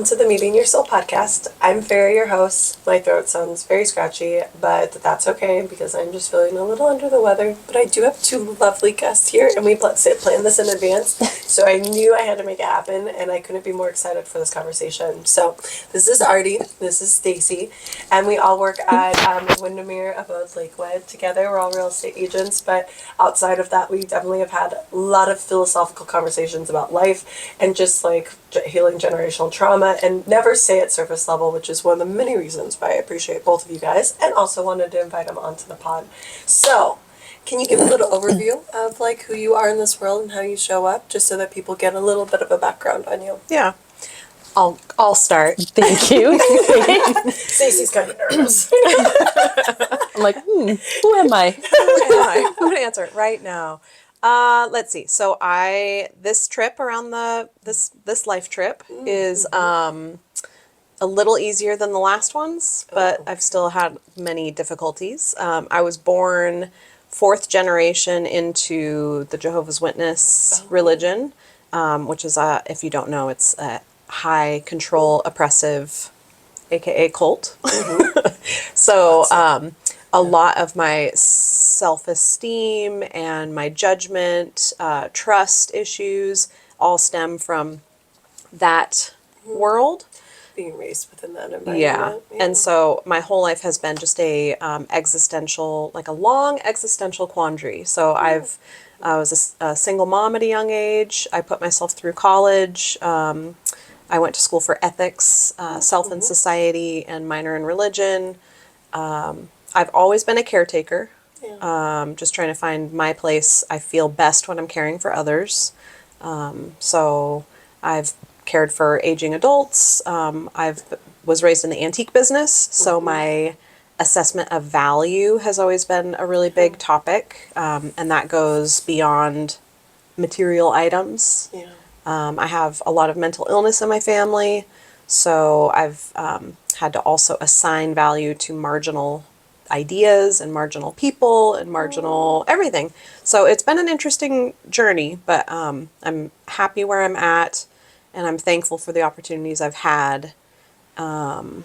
welcome to the Meeting Your Soul podcast. I'm Farrah, your host. My throat sounds very scratchy, but that's okay because I'm just feeling a little under the weather. But I do have two lovely guests here, and we planned this in advance, so I knew I had to make it happen, and I couldn't be more excited for this conversation. So this is Aarde, this is Stacey, and we all work at Windermere above Lakewood together. We're all real estate agents, but outside of that, we definitely have had a lot of philosophical conversations about life and just like healing generational trauma, and never say at surface level, which is one of the many reasons why I appreciate both of you guys, and also wanted to invite them onto the pod. So, can you give a little overview of like who you are in this world and how you show up, just so that people get a little bit of a background on you? Yeah. I'll start. Thank you. Stacey's kind of nervous. I'm like, who am I? I'm going to answer it right now. Let's see. So this trip around this life trip is a little easier than the last ones, but I've still had many difficulties. I was born fourth generation into the Jehovah's Witness religion, which is if you don't know, it's a high control oppressive, aka cult. So a lot of my self-esteem and my judgment, trust issues all stem from that world. Being raised within that environment. Yeah. And so my whole life has been just a existential, like a long existential quandary. So I was a single mom at a young age. I put myself through college. I went to school for ethics, self and society, and minor in religion. I've always been a caretaker, just trying to find my place. I feel best when I'm caring for others. So I've cared for aging adults. Was raised in the antique business, so my assessment of value has always been a really big topic, and that goes beyond material items. Yeah. I have a lot of mental illness in my family, so I've had to also assign value to marginal ideas and marginal people and marginal everything. So it's been an interesting journey, but I'm happy where I'm at, and I'm thankful for the opportunities I've had. And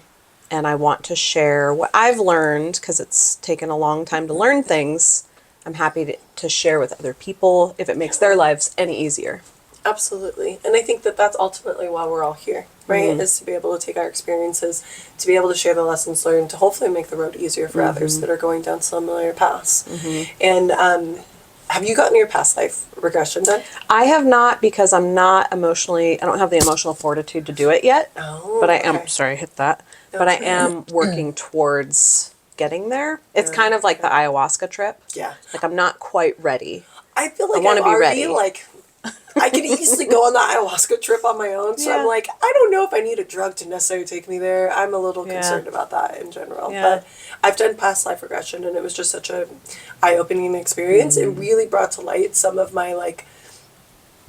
I want to share what I've learned, because it's taken a long time to learn things. I'm happy to share with other people if it makes their lives any easier. Absolutely. And I think that that's ultimately why we're all here, right? Mm-hmm. Is to be able to take our experiences, to be able to share the lessons learned, to hopefully make the road easier for others that are going down similar paths. And have you gotten your past life regression done? I have not, because I don't have the emotional fortitude to do it yet. Oh, but I am, sorry, I hit that. No, but I am working towards getting there. It's kind of like the ayahuasca trip. Yeah. Like, I'm not quite ready. I feel like I want to be ready. Like, I could easily go on the ayahuasca trip on my own. So I'm like, I don't know if I need a drug to necessarily take me there. I'm a little concerned about that in general. Yeah. But I've done past life regression, and it was just such a eye-opening experience. It really brought to light some of my, like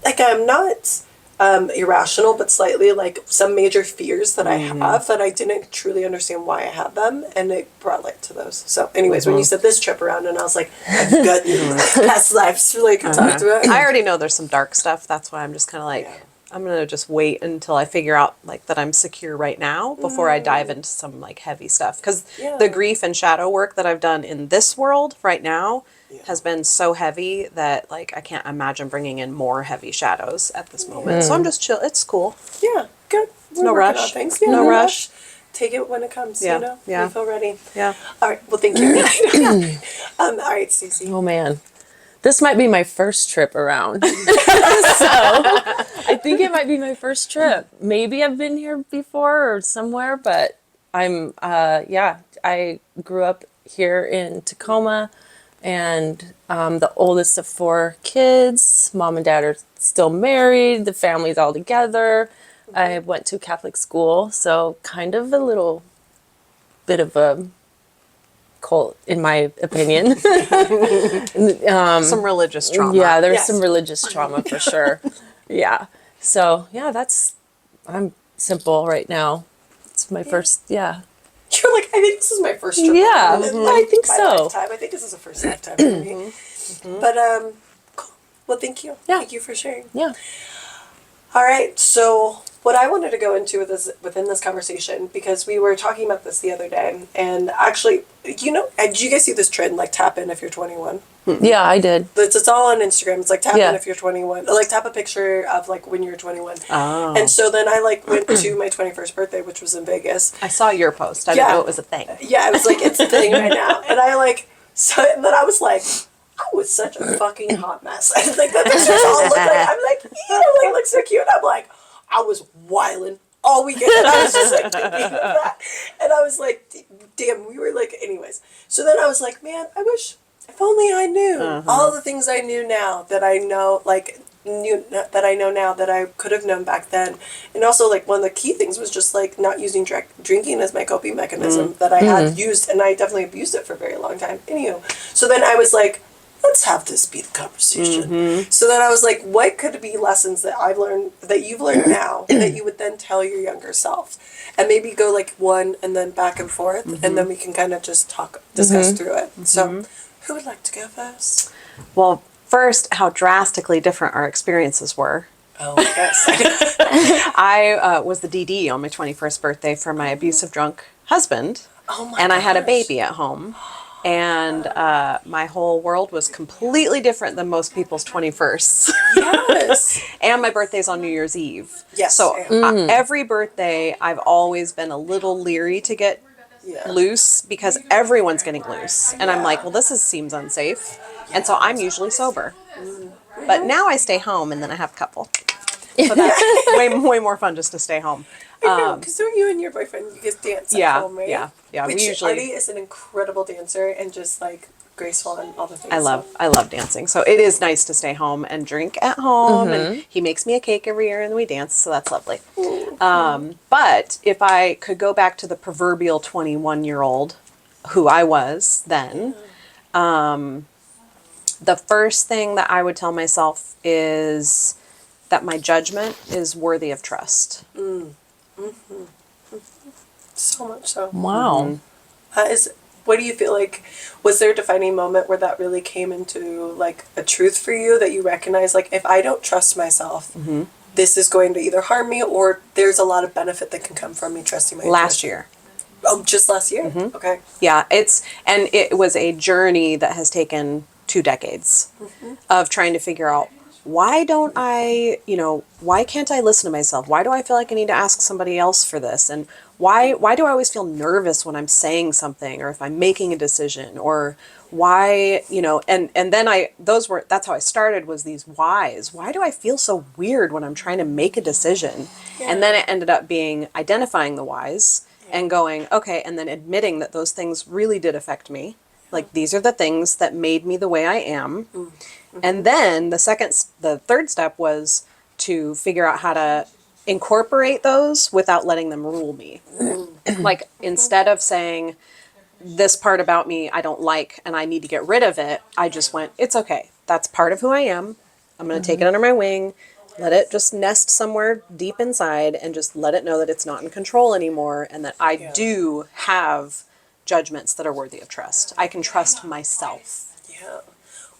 I'm not irrational, but slightly like some major fears that I have that I didn't truly understand why I had them, and it brought light to those. So anyways, when you said this trip around, and I was like, I've got past lives to like talk to it. I already know there's some dark stuff. That's why I'm just kind of like, I'm going to just wait until I figure out like that I'm secure right now before I dive into some like heavy stuff. Because the grief and shadow work that I've done in this world right now has been so heavy that like I can't imagine bringing in more heavy shadows at this moment. So I'm just chill. It's cool. Yeah, good. No rush. Things. Yeah, no rush. Take it when it comes. You know, you feel ready. Yeah. All right. Well, thank you. All right, Stacey. Oh man, this might be my first trip around. So I think it might be my first trip. Maybe I've been here before or somewhere, but I'm I grew up here in Tacoma. And the oldest of 4 kids. Mom and dad are still married. The family's all together. I went to Catholic school, so kind of a little bit of a cult, in my opinion. Some religious trauma. Yeah, there's some religious trauma for sure. Yeah. So, yeah, I'm simple right now. It's my first, You're like, I think this is my first trip. Yeah, I think so. Lifetime. I think this is the first lifetime for me. But, cool. Well, thank you. Yeah. Thank you for sharing. Yeah. All right. So what I wanted to go into within this conversation, because we were talking about this the other day, and actually, did you guys see this trend, like tap in if you're 21? Yeah, I did. It's all on Instagram. It's like tap Yeah. in if you're 21. Like tap a picture of like when you're 21. Oh. And so then I like went to my 21st birthday, which was in Vegas. I saw your post. I didn't know it was a thing. Yeah, I was like, it's a thing right now. And and then I was like, I was such a fucking hot mess. I like that pictures all look like, I'm like, like look so cute. I'm like, I was wilding all weekend. And I was just like thinking of that. And I was like, damn, we were like, anyways. So then I was like, man, I wish, if only I knew all the things I knew now that I know, that I know now that I could have known back then. And also, like, one of the key things was just, like, not using drinking as my coping mechanism that I had used, and I definitely abused it for a very long time. Anywho, so then I was like, let's have this be the conversation. So then I was like, what could be lessons that I've learned, that you've learned now, that you would then tell your younger self? And maybe go, like, one and then back and forth, and then we can kind of just discuss through it. So, who would like to go first? Well, first, how drastically different our experiences were. Oh, yes. I was the DD on my 21st birthday for my abusive drunk husband. Oh my And I had a gosh. baby at home. And my whole world was completely different than most people's 21sts. Yes. And my birthday's on New Year's Eve. Yes, So yeah. every birthday, I've always been a little leery to get Yeah. loose because everyone's getting loose. And I'm like, well, seems unsafe. And so I'm usually sober. But now I stay home and then I have a couple. So that's way more fun just to stay home. Because don't you and your boyfriend, you guys dance at Yeah, home, right? yeah. Which We usually. Aarde is an incredible dancer and just like graceful and all the things. I love dancing. So it is nice to stay home and drink at home. And he makes me a cake every year and we dance. So that's lovely. But if I could go back to the proverbial 21-year-old who I was then, the first thing that I would tell myself is that my judgment is worthy of trust. So much so. Wow. What do you feel like, was there a defining moment where that really came into like a truth for you that you recognize, like, if I don't trust myself, this is going to either harm me or there's a lot of benefit that can come from me trusting my Last intuition? year. Oh, just last year? Okay. Yeah, it was a journey that has taken 2 decades of trying to figure out why can't I listen to myself? Why do I feel like I need to ask somebody else for this? And why do I always feel nervous when I'm saying something or if I'm making a decision or why, and then that's how I started, was these whys. Why do I feel so weird when I'm trying to make a decision? Yeah. And then it ended up being identifying the whys and going, okay, and then admitting that those things really did affect me. Like, these are the things that made me the way I am. And then the third step was to figure out how to incorporate those without letting them rule me. Like, instead of saying, this part about me I don't like and I need to get rid of it, I just went, it's okay. That's part of who I am. I'm going to take it under my wing, let it just nest somewhere deep inside and just let it know that it's not in control anymore and that I do have judgments that are worthy of trust. I can trust myself. Yeah.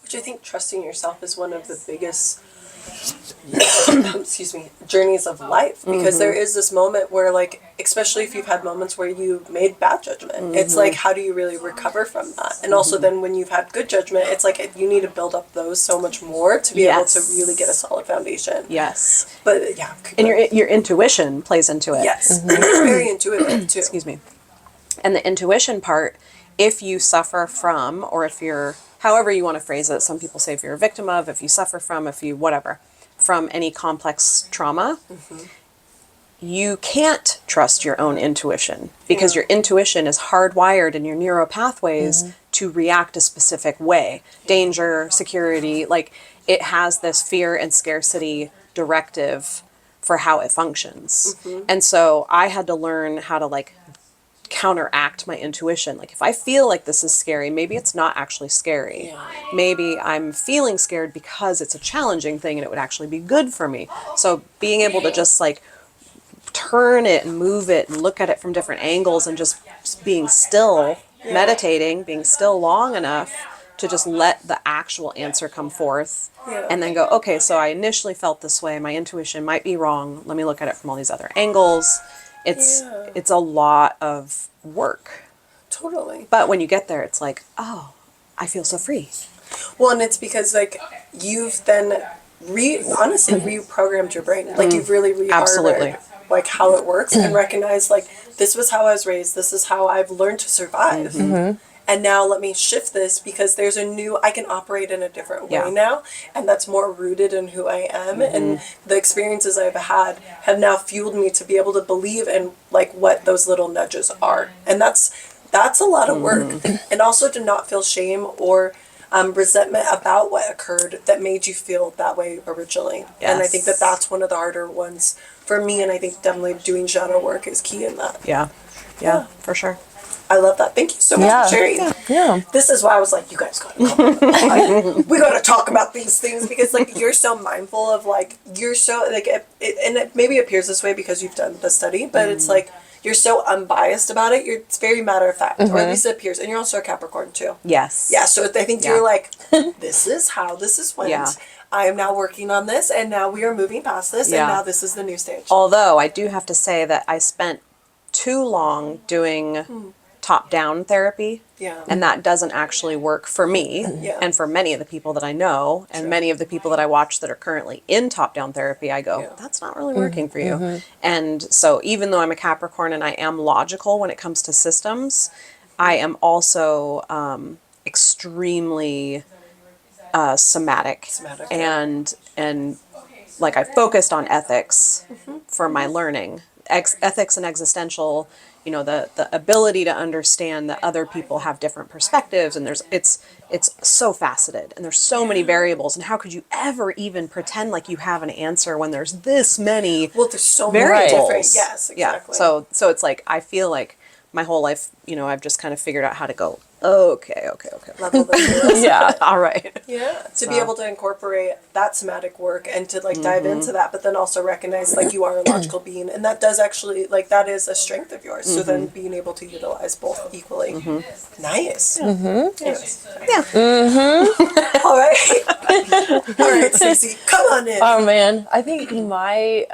Which I think trusting yourself is one of the biggest journeys of life, because there is this moment where, like, especially if you've had moments where you made bad judgment, it's like, how do you really recover from that? And also then when you've had good judgment, it's like you need to build up those so much more to be able to really get a solid foundation. Yes. But yeah. And your intuition plays into it. Yes. You're very intuitive too. Excuse me. And the intuition part, if you suffer from, or if you're, however you want to phrase it, some people say if you're a victim of, if you suffer from, if you whatever, from any complex trauma, you can't trust your own intuition because your intuition is hardwired in your neural pathways to react a specific way. Danger, security, like, it has this fear and scarcity directive for how it functions. And so I had to learn how to, like, counteract my intuition. Like, if I feel like this is scary, maybe it's not actually scary. Yeah. Maybe I'm feeling scared because it's a challenging thing and it would actually be good for me. So being able to just, like, turn it and move it and look at it from different angles and just being still, meditating, being still long enough to just let the actual answer come forth Yeah. and then go, okay, so I initially felt this way. My intuition might be wrong. Let me look at it from all these other angles. It's a lot of work. Totally. But when you get there, it's like, oh, I feel so free. Well, and it's because like you've then honestly reprogrammed your brain. Like you've really Absolutely. rehardwired like how it works and recognized like this was how I was raised. This is how I've learned to survive. And now let me shift this because there's I can operate in a different way now. And that's more rooted in who I am. And the experiences I've had have now fueled me to be able to believe in like what those little nudges are. And that's a lot of work. And also to not feel shame or resentment about what occurred that made you feel that way originally. Yes. And I think that that's one of the harder ones for me. And I think definitely doing shadow work is key in that. Yeah, for sure. I love that. Thank you so much for sharing. Yeah. This is why I was like, you guys gotta come. We gotta talk about these things because like you're so mindful of like you're so like and it maybe appears this way because you've done the study, but it's like you're so unbiased about it. It's very matter of fact, or at least it appears. And you're also a Capricorn too. Yes. Yeah. So I think you're like, this is how this is went. Yeah. I am now working on this, and now we are moving past this, Yeah. and now this is the new stage. Although I do have to say that I spent too long doing top-down therapy. Yeah. And that doesn't actually work for me and for many of the people that I know and many of the people that I watch that are currently in top-down therapy, I go, that's not really working for you. And so even though I'm a Capricorn and I am logical when it comes to systems, I am also extremely somatic. And like I focused on ethics for my learning. Ethics and existential, you know, the ability to understand that other people have different perspectives, and it's so faceted, and there's so many variables, and how could you ever even pretend like you have an answer when there's this many Well, there's so many variables? different. Yes, exactly. Yeah. So it's like I feel like my whole life, you know, I've just kind of figured out how to go. Okay. Level the heroes. Yeah. All right. Yeah, to be able to incorporate that somatic work and to like dive into that, but then also recognize like you are a logical being, and that does actually like that is a strength of yours. So then being able to utilize both equally, nice. Yeah. All right, Stacey, come on in. Oh man, I think my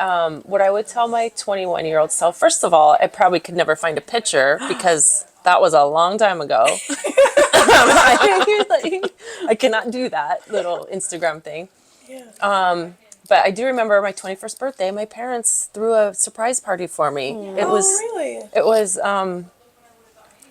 what I would tell my 21-year-old self. First of all, I probably could never find a picture because that was a long time ago. I cannot do that little Instagram thing. Yeah. But I do remember my 21st birthday. My parents threw a surprise party for me. It was really? It was a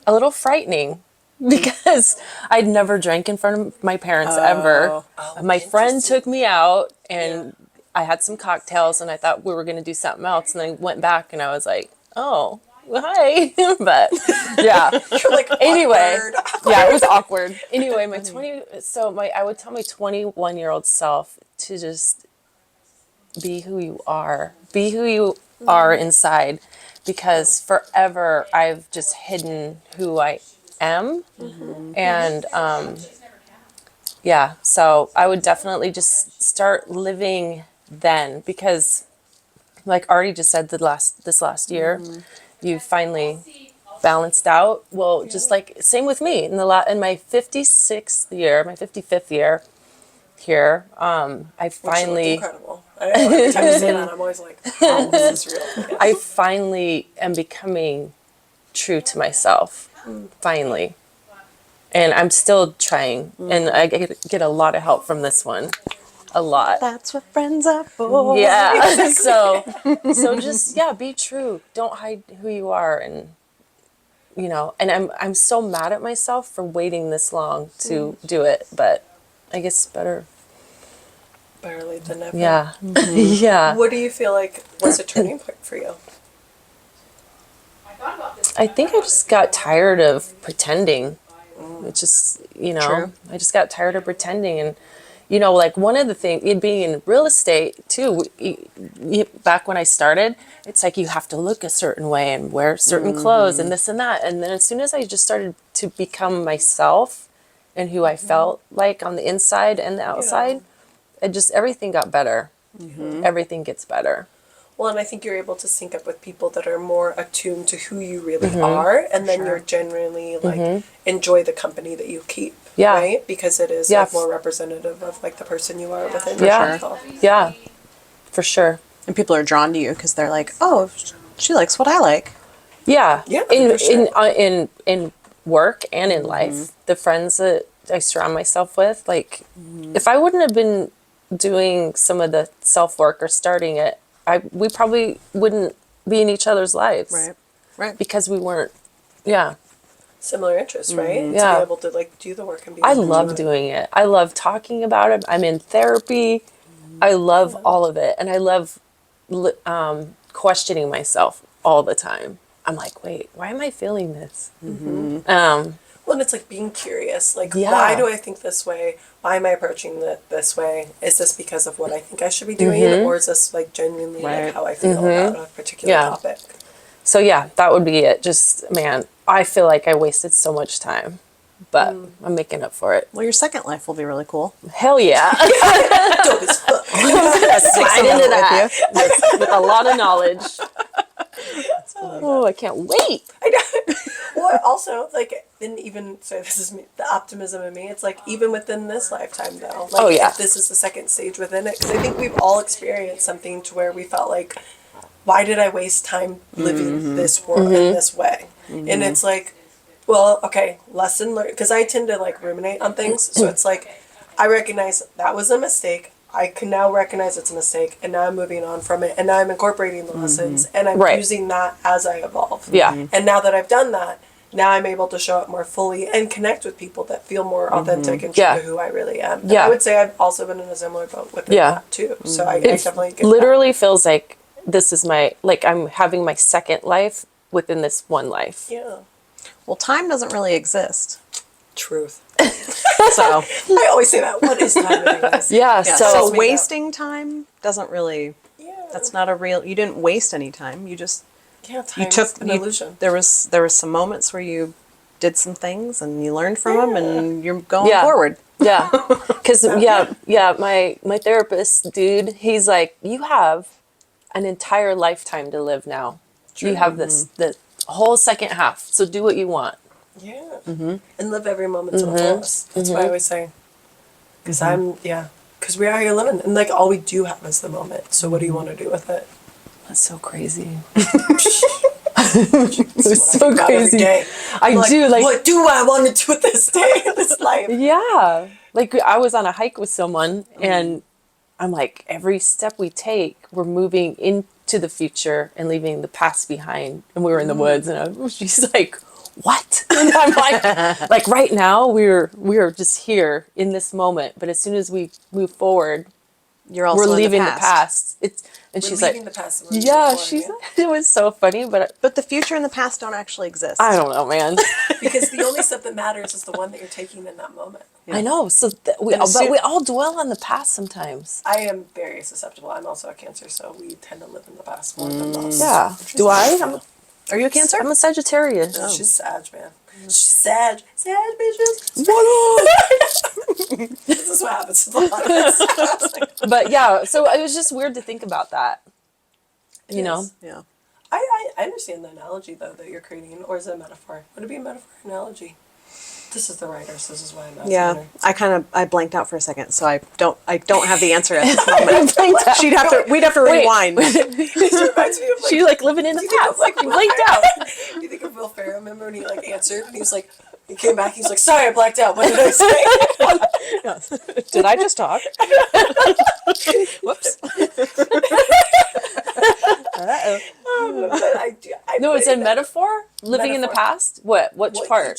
little frightening because I'd never drank in front of my parents ever. My friend took me out and I had some cocktails and I thought we were going to do something else. And then went back and I was like, oh, hi. But yeah. You're like Anyway, awkward. yeah, it was awkward. Anyway, I would tell my 21-year-old self to just be who you are. Be who you are inside, because forever I've just hidden who I am. And so I would definitely just start living then, because like Aarde just said, this last year, you finally balanced out. Well, just like same with me in my 56th year, my 55th year here, I finally Incredible. Every time you say that, I'm always like, oh, this is real. I finally am becoming true to myself. Finally. And I'm still trying, and I get a lot of help from this one. A lot. That's what friends are for. Yeah. So just be true. Don't hide who you are, and you know. And I'm so mad at myself for waiting this long to do it, but I guess better. Better late than never. Yeah. Yeah. What do you feel like was a turning point for you? I think I just got tired of pretending. It's just, you know, True. I just got tired of pretending. And, you know, like one of the things, it being in real estate too, back when I started, it's like you have to look a certain way and wear certain clothes and this and that. And then as soon as I just started to become myself and who I felt like on the inside and the outside, everything got better. Everything gets better. Well, and I think you're able to sync up with people that are more attuned to who you really are, and then you're genuinely like enjoy the company that you keep. Yeah. right? Because it is Yeah. like more representative of like the person you are within Yeah. yourself. Yeah. For sure. And people are drawn to you because they're like, oh, she likes what I like. Yeah. Yeah, In for sure. in work and in life, the friends that I surround myself with, like, if I wouldn't have been doing some of the self work or starting it, we probably wouldn't be in each other's lives. Right. Because we weren't. Yeah. Similar interests, right? To Yeah. be able to like do the work and be I able to love do it. doing it. I love talking about it. I'm in therapy. I love all of it, and I love questioning myself all the time. I'm like, wait, why am I feeling this? Well, and it's like being curious. Like, Yeah. why do I think this way? Why am I approaching it this way? Is this because of what I think I should be doing, or is this like genuinely Right. like how I feel about a particular Yeah. topic? So yeah, that would be it. Just, man, I feel like I wasted so much time, but I'm making up for it. Well, your second life will be really cool. Hell yeah. Dope as fuck. Slide into that with a lot of knowledge. Oh, I can't wait. I know. Well, also, like, and even, sorry, this is me, the optimism in me. It's like, even within this lifetime, though. Like, Oh, yeah. if this is the second stage within it. Because I think we've all experienced something to where we felt like, why did I waste time living this world in this way? And it's like, well, okay, lesson learned. Because I tend to, like, ruminate on things. So it's like, I recognize that was a mistake. I can now recognize it's a mistake, and now I'm moving on from it, and now I'm incorporating the lessons, and I'm Right. using that as I evolve. Yeah. And now that I've done that, now I'm able to show up more fully and connect with people that feel more authentic and true Yeah. to who I really am. And Yeah. I would say I've also been in a similar boat with Yeah. that too. So I It definitely get literally feels like this is I'm having my second life within this one life. that. Yeah. Well, time doesn't really exist. Truth. So, I always say that. What is time anyways? Yeah, yeah, so, so me wasting time doesn't really, Yeah. that's not a real, you didn't waste any time. You just, Yeah, time you took is an you- illusion. There was some moments where you did some things and you learned from them and you're going Yeah. forward. yeah. Cuz my therapist dude, he's like, you have an entire lifetime to live now. You have the whole second half. So do what you want. Yeah. And live every moment to the fullest. That's what I always say. Because because we are here living. And like all we do have is the moment. So what do you want to do with it? That's so crazy. It's so crazy. I do like what do I want to do with this day, this life? yeah. Like I was on a hike with someone and I'm like, every step we take, we're moving into the future and leaving the past behind. And we were in the woods and she's like, what? And I'm like right now we're just here in this moment. But as soon as we move forward, You're also we're leaving in the past. And We're she's leaving like, the past and we're moving yeah, forward, it was so funny, but But the future and the past don't actually exist. I don't know, man. because the only step that matters is the one that you're taking in that moment. I know. So And as soon- we all dwell on the past sometimes. I am very susceptible. I'm also a Cancer, so we tend to live in the past more than most. Yeah. Do I? Are you a Cancer? I'm a Sagittarius. She's Sag, man. She's Sag. Sag, bitches. This is what happens to the honest. But yeah, so it was just weird to think about that. You know? Yeah. I understand the analogy, though, that you're creating. Or is it a metaphor? Would it be a metaphor or analogy? This is the writer, so this is why I'm asking Yeah, her. I blanked out for a second, so I don't have the answer at this moment. Blanked out. We'd have to Wait. rewind. This reminds me of like, She like living in the past. Like Will blanked Ferrell? out. Do you think of Will Ferrell? Remember when he like answered and he was like, he came back, he's like, sorry, I blacked out. What did I say? Did I just talk? Whoops. But I No, it's play a that- metaphor? Living in the Metaphor. past? Which What part?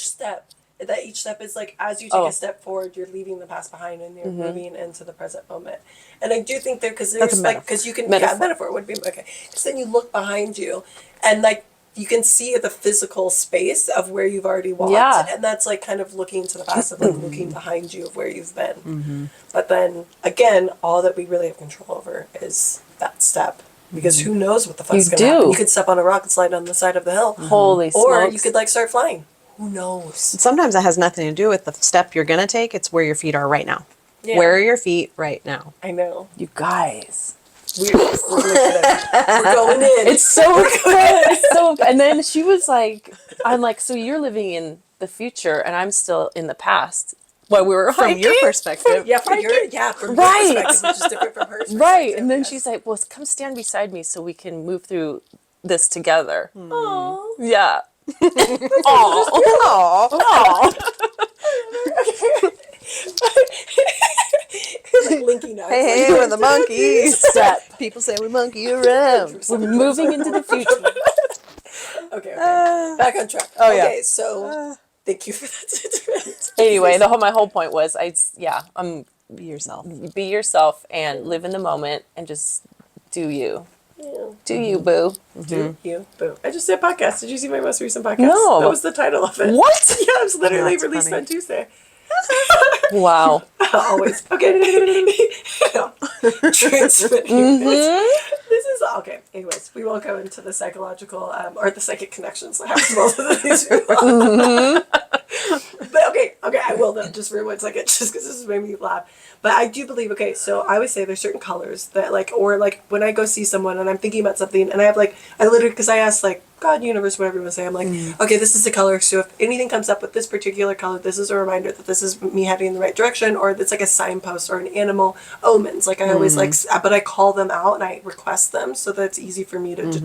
each step is like, as you take Oh. a step forward, you're leaving the past behind and you're moving into the present moment. And I do think because That's there's a like, metaphor. because you can, Metaphor. metaphor would be, okay. Because then you look behind you and like, you can see the physical space of where you've already walked. Yeah. And that's like kind of looking to the past of like looking behind you of where you've been. But then again, all that we really have control over is that step. Because who knows what the fuck's You going to happen. do. You could step on a rock and slide on the side of the hill. Holy Or smokes. you could like start flying. Who knows? Sometimes that has nothing to do with the step you're gonna take. It's where your feet are right now. Yeah. Where are your feet right now? I know. You guys. We're going in. It's so fun. It's so fun. And then she was like, I'm like, so you're living in the future and I'm still in the past. while we were From your hiking. perspective. Yeah, from your Right. perspective, which is different from hers. Right. And then yes. she's like, well, come stand beside me so we can move through this together. Aw. Yeah. Aw. Like linking eyes. Hey, like, we're the monkeys. Step. People say we monkey around. We're moving into the future. Okay. Back on track. Oh, yeah. Okay, so thank you for that. Anyway, my whole point was, Be yourself. be yourself and live in the moment and just do you. Yeah. Do you, boo. Do you? Boom. I just did a podcast. Did you see my most recent podcast? No. That was the title of it. What? Yeah, it was literally That's released funny. on Tuesday. Wow. Always. Okay. Transmitting. This is okay. Anyways, we won't go into the psychological or the psychic connections that happen to both of these people. But okay, I will though, just for 1 second, just because this has made me laugh. But I do believe, okay, so I would say there's certain colors that or when I go see someone and I'm thinking about something and I have I literally, because I ask God, universe, whatever you want to say, I'm like, okay, this is the color, so if anything comes up with this particular color, this is a reminder that this is me heading in the right direction, or it's like a signpost or an animal omens. I always but I call them out and I request them so that it's easy for me to just,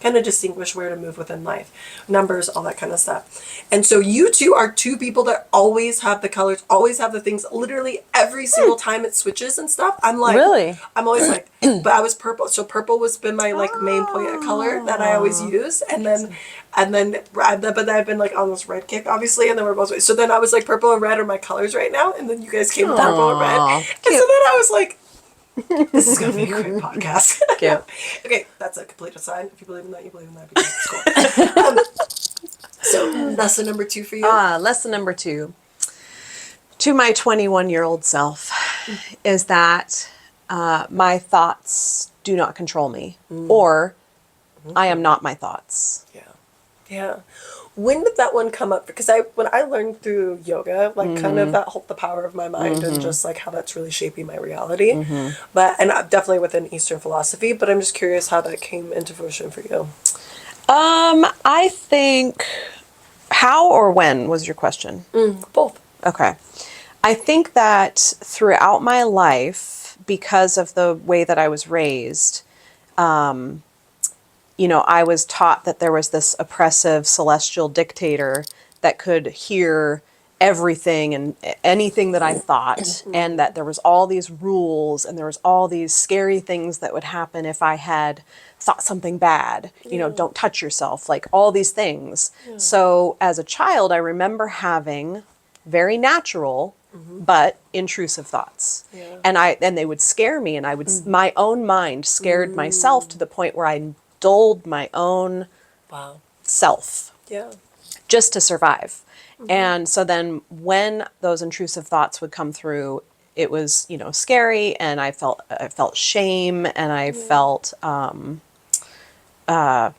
kind of distinguish where to move within life. Numbers, all that kind of stuff. And so you two are two people that always have the colors, always have the things, literally every single time it switches and stuff. I'm like, Really? I'm always like, but I was purple. So purple was been my main point of color that I always use. But then I've been on this red kick, obviously, and then we're both, so then I was like, purple and red are my colors right now, and then you guys came with purple and red. And so then I was like, this is going to be a great podcast. Cute. Okay, that's a complete aside. If you believe in that, you believe in that. It's cool. So, lesson number 2 for you? Lesson number 2 to my 21-year-old self is that my thoughts do not control me, or I am not my thoughts. Yeah. When did that one come up? Because when I learned through yoga, kind of that whole, the power of my mind and just how that's really shaping my reality. And definitely within Eastern philosophy, but I'm just curious how that came into fruition for you. I think, how or when was your question? Both. Okay. I think that throughout my life, because of the way that I was raised, I was taught that there was this oppressive celestial dictator that could hear everything and anything that I thought, and that there was all these rules and there was all these scary things that would happen if I had thought something bad, don't touch yourself, all these things. So as a child, I remember having very natural but intrusive thoughts. And they would scare me, and I would my own mind scared myself to the point where I dulled my own self just to survive. And so then when those intrusive thoughts would come through, it was, scary, and I felt shame, and I felt dirt. I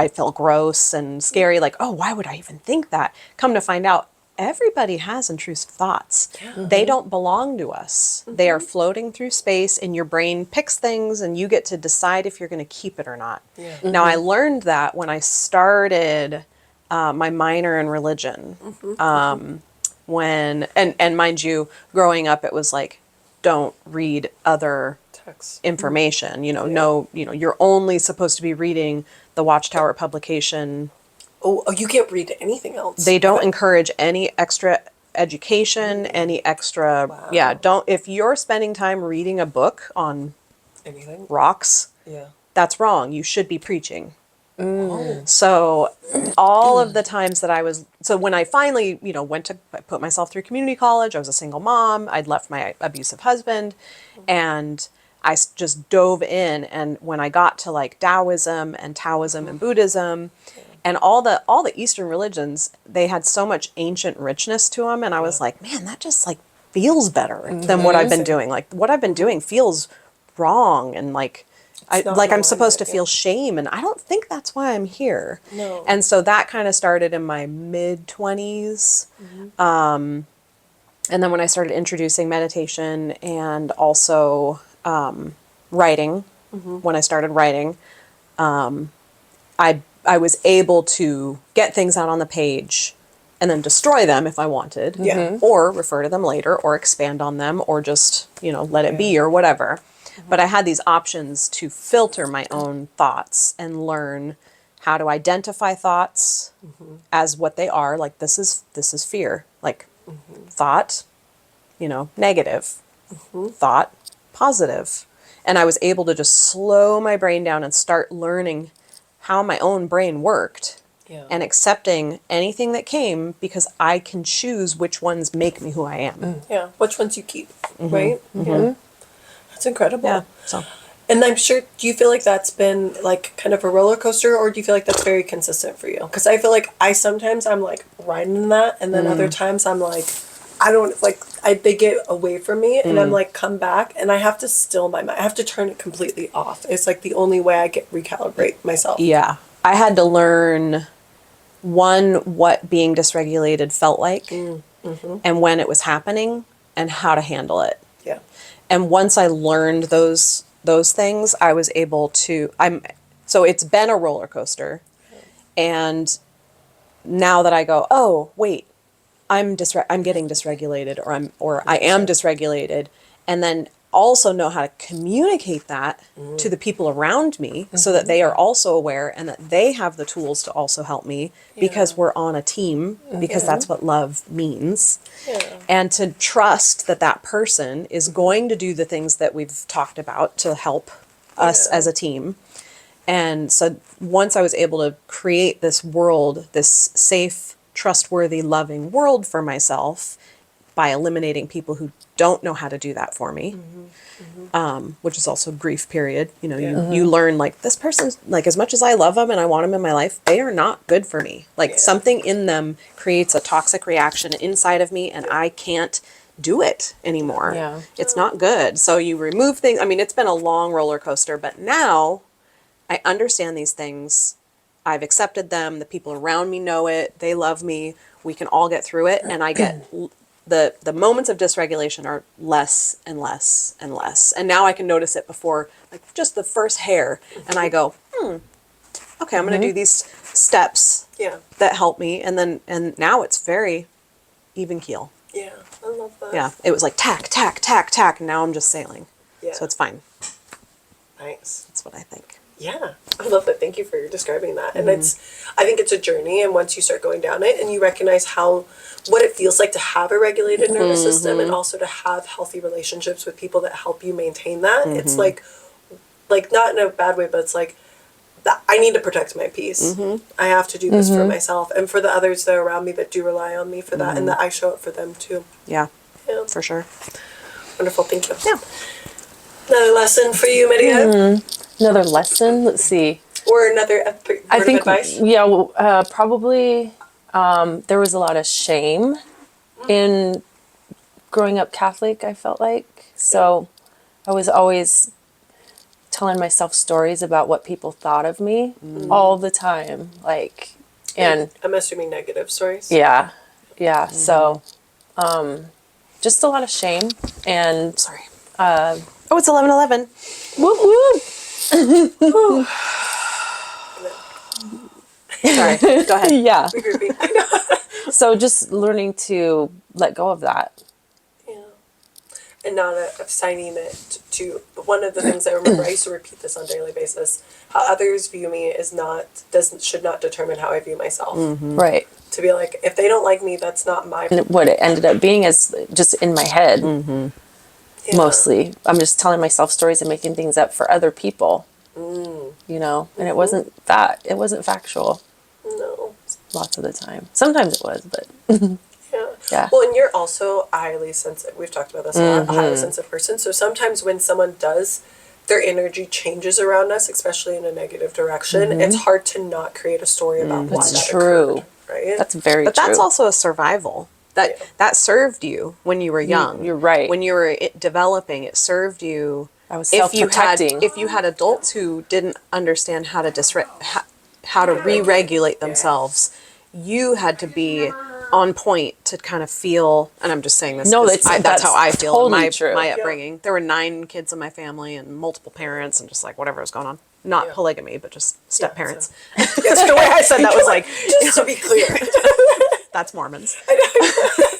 felt gross and scary, oh, why would I even think that? Come to find out, everybody has intrusive thoughts. They don't belong to us. They are floating through space, and your brain picks things, and you get to decide if you're going to keep it or not. Now, I learned that when I started my minor in religion. And mind you, growing up, it was don't read other Text. information. You're only supposed to be reading the Watchtower publication. Oh, you can't read anything else. They don't encourage any extra education, any extra, if you're spending time reading a book on anything. rocks, that's wrong. You should be preaching. Oh. So all of the times that when I finally, I put myself through community college, I was a single mom, I'd left my abusive husband, and I just dove in. And when I got to Taoism and Buddhism, and all the Eastern religions, they had so much ancient richness to them. And I was like, man, that just feels better than what I've been doing. What I've been doing feels wrong. And I'm supposed to feel shame. And I don't think that's why I'm here. No. And so that kind of started in my mid-20s. And then when I started introducing meditation and also writing, when I started writing, I was able to get things out on the page and then destroy them if I wanted, Yeah. or refer to them later, or expand on them, or just, let it be or whatever. But I had these options to filter my own thoughts and learn how to identify thoughts as what they are. Like this is fear. Like thought, negative. Thought, positive. And I was able to just slow my brain down and start learning how my own brain worked. Yeah. And accepting anything that came because I can choose which ones make me who I am. Yeah. Which ones you keep, right? Yeah. That's incredible. Yeah. So And I'm sure, do you feel like that's been like kind of a roller coaster, or do you feel like that's very consistent for you? Because I feel like I'm like riding that, and then other times I'm like, I don't like, they get away from me, and I'm like, come back, and I have to still my mind. I have to turn it completely off. It's like the only way I get recalibrate myself. yeah, I had to learn what being dysregulated felt like, and when it was happening, and how to handle it. Yeah. And once I learned those things, I was able to. So it's been a roller coaster, and now that I go, oh wait, I'm getting dysregulated, or I am dysregulated, and then also know how to communicate that to the people around me so that they are also aware and that they have the tools to also help me because we're on a team, because that's what love means. Yeah. And to trust that that person is going to do the things that we've talked about to help us as a team. And so once I was able to create this world, this safe, trustworthy, loving world for myself by eliminating people who don't know how to do that for me, which is also grief period. You learn like this person's like, as much as I love them and I want them in my life, they are not good for me. Like something in them creates a toxic reaction inside of me and I can't do it anymore. Yeah. It's not good. So you remove things. I mean, it's been a long roller coaster, but now I understand these things. I've accepted them. The people around me know it. They love me. We can all get through it. And I get the moments of dysregulation are less and less and less. And now I can notice it before, like just the first hair. And I go, okay, I'm going to do these steps that help me. And now it's very even keel. Yeah. I love that. Yeah. It was like tack, tack, tack, tack. And now I'm just sailing. Yeah. So it's fine. Nice. That's what I think. Yeah, I love that. Thank you for describing that. And I think it's a journey. And once you start going down it and you recognize what it feels like to have a regulated nervous system and also to have healthy relationships with people that help you maintain that, it's like not in a bad way, but it's like, I need to protect my peace. I have to do this for myself and for the others that are around me that do rely on me for that and that I show up for them too. Yeah, Yeah. for sure. Wonderful. Thank you. Yeah. Another lesson for you, Maria? Another lesson. Let's see. Or another word I think, of advice? yeah, probably there was a lot of shame in growing up Catholic, I felt like. So I was always telling myself stories about what people thought of me all the time. Like, and I'm assuming negative stories. yeah. So just a lot of shame and Sorry. Oh, it's 11:11. whoop whoop. Sorry. Go ahead. Yeah. Regrouping. So just learning to let go of that. Yeah. And not assigning it to one of the things I remember, I used to repeat this on a daily basis. How others view me should not determine how I view myself. Right. To be like, if they don't like me, that's not my And what it ended up being is just in my head. Yeah. Mostly. I'm just telling myself stories and making things up for other people. And it wasn't that. It wasn't factual No. lots of the time. Sometimes it was, but Yeah. yeah. Well, and you're also a highly sensitive. We've talked about this a lot. A highly sensitive person. So sometimes when someone does, their energy changes around us, especially in a negative direction. It's hard to not create a story about why That's that true. occurred, right? That's very But true. that's also a survival. That served you when you were young. You're right. When you were developing, it served you. I was If you had self-protecting. if you had adults who didn't understand how to how to re-regulate themselves, you had to be on point to kind of feel. And I'm just saying this. No, 'cause that's how I feel. totally in true. my upbringing. There were 9 kids in my family and multiple parents and just like whatever was going on. Not polygamy, but just step parents. That's The way I said that was like, just to be clear. That's Mormons.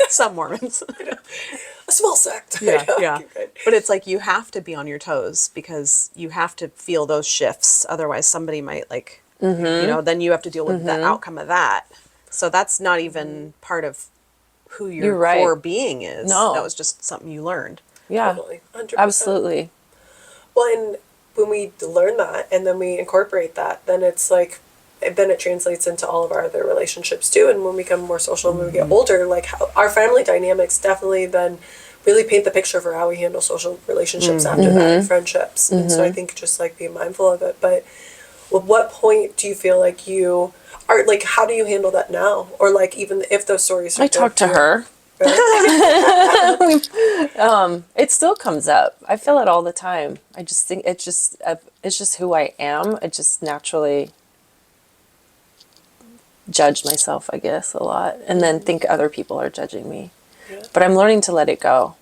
Some Mormons. A small sect. Yeah, I know, yeah. keep going. But it's like you have to be on your toes because you have to feel those shifts. Otherwise, somebody might like, then you have to deal with the outcome of that. So that's not even part of who your You're right. core being is. No. That was just something you learned. Yeah. Totally. 100%. Absolutely. Well, and when we learn that and then we incorporate that, then it's like, then it translates into all of our other relationships too. And when we become more social and when we get older, like how our family dynamics definitely then really paint the picture for how we handle social relationships after that and friendships. And so I think just like being mindful of it. But at what point do you feel like you are like, how do you handle that now? Or like, even if those stories are I talk to her. Really? It still comes up. I feel it all the time. I just think it's just who I am. I just naturally judge myself, I guess, a lot, and then think other people are judging me. Yeah. But I'm learning to let it go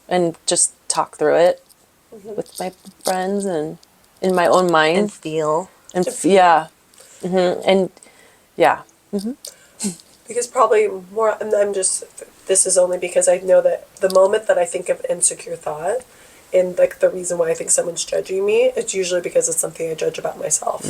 and just talk through it with my friends and in my own mind. And feel. Yeah. And yeah. Because probably more, and I'm just, this is only because I know that the moment that I think of insecure thought, and like the reason why I think someone's judging me, it's usually because it's something I judge about myself.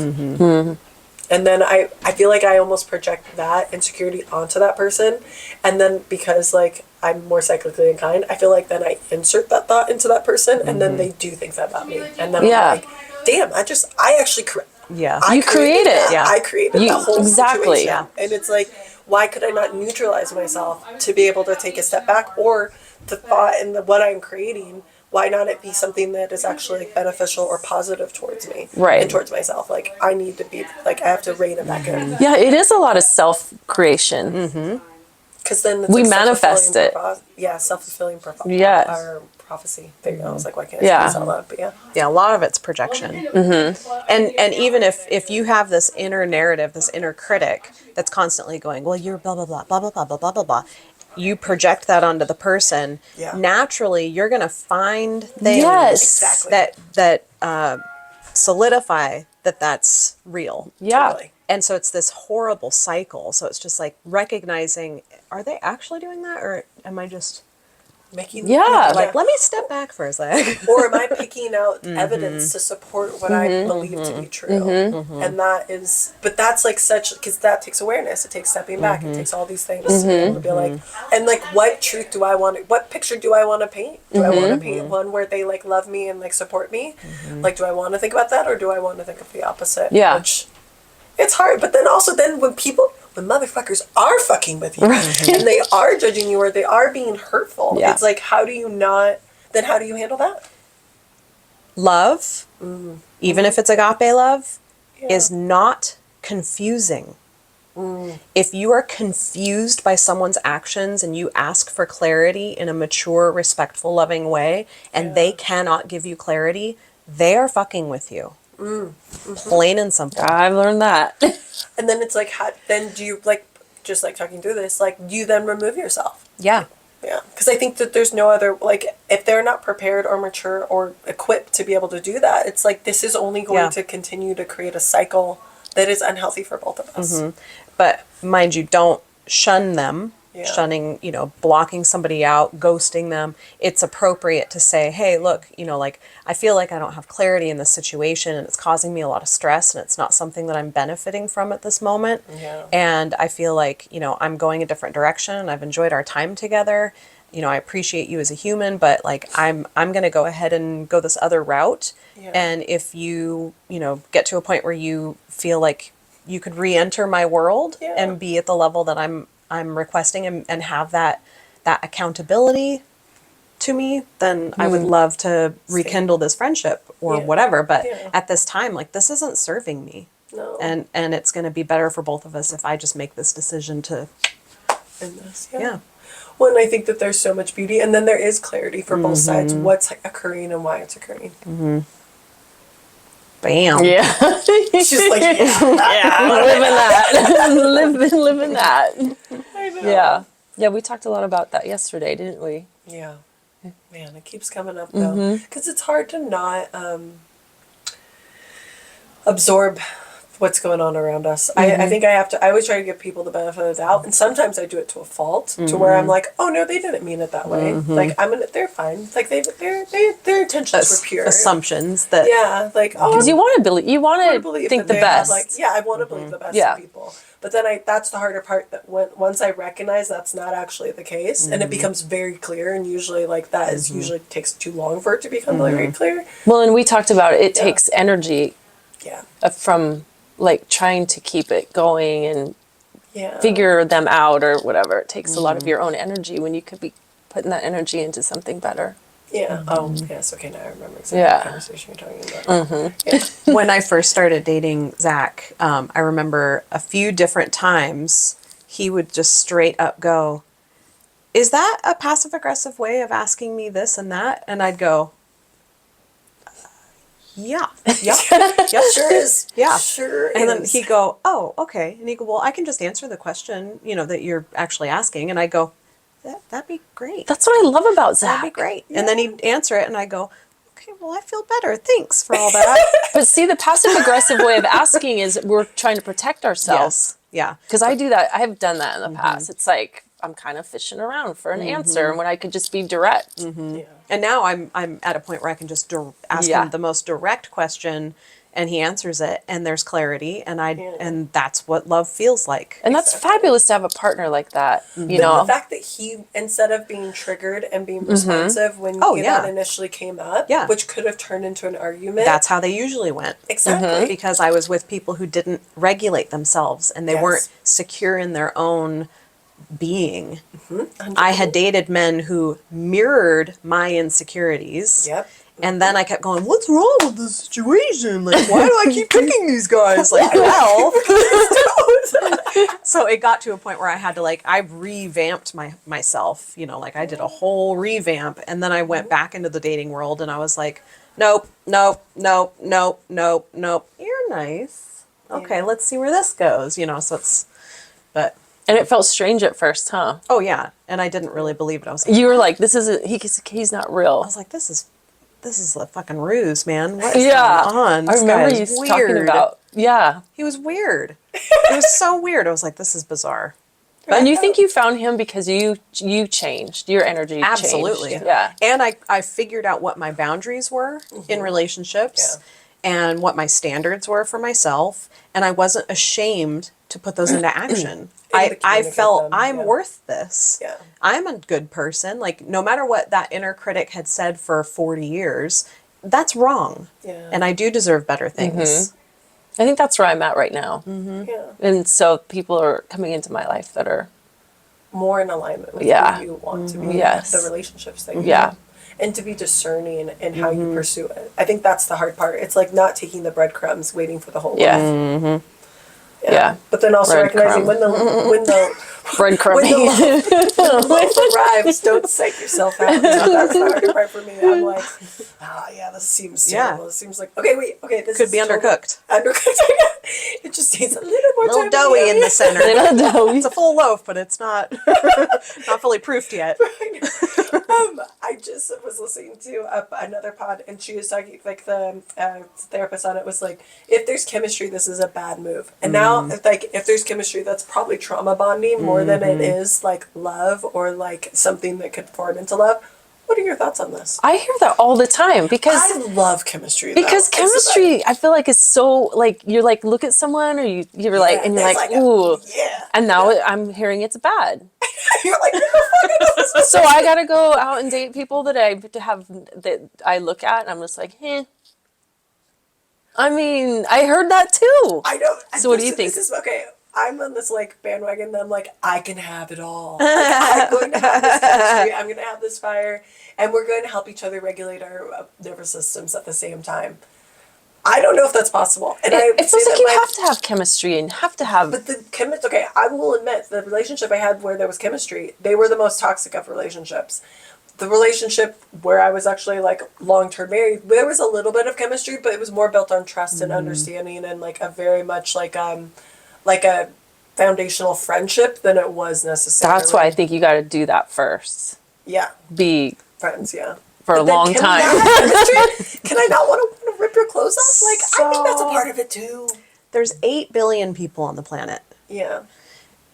And then I feel like I almost project that insecurity onto that person. And then because like I'm more cyclically inclined, I feel like then I insert that thought into that person and then they do think that about me. And then I'm like, damn, I actually Yeah. You create it. that. Yeah. I created the whole exactly. situation. Yeah. And it's like, why could I not neutralize myself to be able to take a step back? Or the thought and what I'm creating, why not it be something that is actually like beneficial or positive towards me Right. and towards myself? Like I need to be like I have to rein it back in Yeah, it is a lot of self-creation. because then it's We like manifest it. self-fulfilling Yes. or prophecy. There you go. I was like, why can't I say Yeah. this out loud? But yeah. Yeah, a lot of it's projection. And even if you have this inner narrative, this inner critic that's constantly going, well, you're blah blah blah blah blah blah blah blah blah blah. You project that onto the person. Yeah. Naturally, you're gonna find things Yes. Exactly. that solidify that that's real. Yeah. Totally. And so it's this horrible cycle. So it's just like recognizing, are they actually doing that, or am I just Making Yeah. like, let me step back for a sec? or am I picking out evidence to support what I believe to be true? And that is, but that's like such, because that takes awareness. It takes stepping back. It takes all these things to be able to be like, and like, what truth do I want? What picture do I want to paint? Do I want to paint one where they like love me and like support me? Like, do I want to think about that, or do I want to think of the opposite? Yeah. Which it's hard, but then also when motherfuckers are fucking with you and they are judging you or they are being hurtful, Yeah. it's like, how do you handle that? Love, even if it's agape love, Yeah. is not confusing. If you are confused by someone's actions and you ask for clarity in a mature, respectful, loving way, and they cannot give you clarity, they are fucking with you. Plain and simple. I've learned that. And then it's like, then do you like, just like talking through this, like, do you then remove yourself? Yeah. Yeah. Because I think that there's no other, like, if they're not prepared or mature or equipped to be able to do that, it's like, this is only going to continue to create a cycle that is unhealthy for both of us. But mind you, don't shun them. Yeah. Shunning, blocking somebody out, ghosting them. It's appropriate to say, hey, look, like, I feel like I don't have clarity in this situation and it's causing me a lot of stress and it's not something that I'm benefiting from at this moment. Yeah. And I feel like, I'm going a different direction and I've enjoyed our time together. I appreciate you as a human, but like, I'm going to go ahead and go this other route. Yeah. And if you, get to a point where you feel like you could re-enter my world and be at the level that I'm requesting and have that accountability to me, then I would love to rekindle this friendship or whatever. But at this time, like, this isn't serving me. No. And it's going to be better for both of us if I just make this decision to, In this, yeah. Well, and I think that there's so much beauty, and then there is clarity for both sides, what's occurring and why it's occurring. Bam. Yeah. She's like, yeah. living that. I know. Yeah. Yeah, we talked a lot about that yesterday, didn't we? Yeah. Man, it keeps coming up though. Because it's hard to not absorb what's going on around us. I think I always try to give people the benefit of the doubt, and sometimes I do it to a fault, to where I'm like, oh no, they didn't mean it that way. Like they're fine. Like their intentions were pure. Assumptions that Yeah, like Because you want to believe, you want I to believe think that the they have, best. like, yeah, I want to believe the best Yeah. in people. But then that's the harder part, that once I recognize that's not actually the case, and it becomes very clear, and usually like that is usually takes too long for it to become very clear. Well, and we talked about it takes energy Yeah. from like trying to keep it going and Yeah. figure them out or whatever. It takes a lot of your own energy when you could be putting that energy into something better. Yeah. Oh, yes. Okay, now I remember exactly Yeah. what conversation you're talking about. Yeah. when I first started dating Zach, I remember a few different times he would just straight up go, "Is that a passive aggressive way of asking me this and that?" And I'd go, "Yeah, yeah, yeah, Sure is. yeah, Sure And then is. he'd go, "Oh, okay." And he'd go, "Well, I can just answer the question, that you're actually asking." And I go, "That'd be great. That's what I love about Zach. That'd be great." And then he'd answer it, and I go, "Okay, well, I feel better. Thanks for all that." But see, the passive aggressive way of asking is we're trying to protect ourselves. Yeah. Because I do that. I have done that in the past. It's like I'm kind of fishing around for an answer when I could just be direct. Yeah. And now I'm at a point where I can just ask Yeah. him the most direct question, and he answers it, and there's clarity, and that's what love feels like. And that's fabulous to have a partner like that. You But know, the fact that he, instead of being triggered and being responsive when Oh, that yeah. initially came up, Yeah. which could have turned into an argument. That's how they usually went. exactly. Because I was with people who didn't regulate themselves, and they Yes. weren't secure in their own being. I had dated men who mirrored my insecurities. Yep. And then I kept going, "What's wrong with this situation? Like, why do I keep picking these guys?" Like, well. So it got to a point where I had to, like, I revamped myself, like I did a whole revamp. And then I went back into the dating world, and I was like, nope, nope, nope, nope, nope, nope. You're nice. Okay, Yeah. let's see where this goes, so but, and it felt strange at first, huh? oh yeah. And I didn't really believe it. I was like, You were like, "This isn't. He's not I real." was like, this is a fucking ruse, man. What is Yeah, going on? I This guy remember you is talking weird. about. Yeah, He was weird. It was so weird. I was like, this is bizarre. and you think you found him because you changed your energy. Absolutely. changed. Yeah. And I figured out what my boundaries were in relationships and what my standards were for myself. And I wasn't ashamed to put those into action. I communicate felt them, I'm yeah. worth this. Yeah. I'm a good person. Like, no matter what that inner critic had said for 40 years, that's wrong. Yeah. And I do deserve better things. I think that's where I'm at right now. Yeah. And so people are coming into my life that are, More in alignment with Yeah. who you want to be. Yes. The relationships that you Yeah. have. And to be discerning in how you pursue it. I think that's the hard part. It's like not taking the breadcrumbs, waiting for the whole yeah, loaf. Yeah. But then also recognizing Breadcrumb. when the breadcrumbing. loaf arrives, don't psych yourself out. So that's the hard part for me. I'm like, yeah, this seems terrible. Yeah. This seems like, okay, this Could is be undercooked. Undercooked. It just needs a little more A little time. doughy in the center. Little doughy. It's a full loaf, but it's not not fully proofed yet. I just was listening to another pod, and she was talking, like, the therapist on it was like, if there's chemistry, this is a bad move. And now, if there's chemistry, that's probably trauma bonding more than it is like love or like something that could form into love. What are your thoughts on this? I hear that all the time because I love chemistry. Though. because It's chemistry, I feel like is so like you're like look at someone or you're like and you're it's like a- ooh, yeah. and now I'm hearing it's bad. You're like, what the fuck is this? So I gotta go out and date people that I look at and I'm just like, I mean, I heard that too. I know. So what do you think? This is, okay, I'm on this like bandwagon that I'm like, I can have it all. Like, I'm going to have this chemistry, I'm going to have this fire, and we're going to help each other regulate our nervous systems at the same time. I don't know if that's possible. And It feels like you have to have chemistry and have to have. But the chemistry, okay, I will admit, the relationship I had where there was chemistry, they were the most toxic of relationships. The relationship where I was actually like long-term married, there was a little bit of chemistry, but it was more built on trust and understanding and like a very much like a foundational friendship than it was necessarily. That's why I think you got to do that first. Yeah, Be friends, yeah. for a But then long can we time. not have chemistry? Can I not want to rip your clothes off? Like, I think that's a part of it too. there's 8 billion people on the planet. Yeah.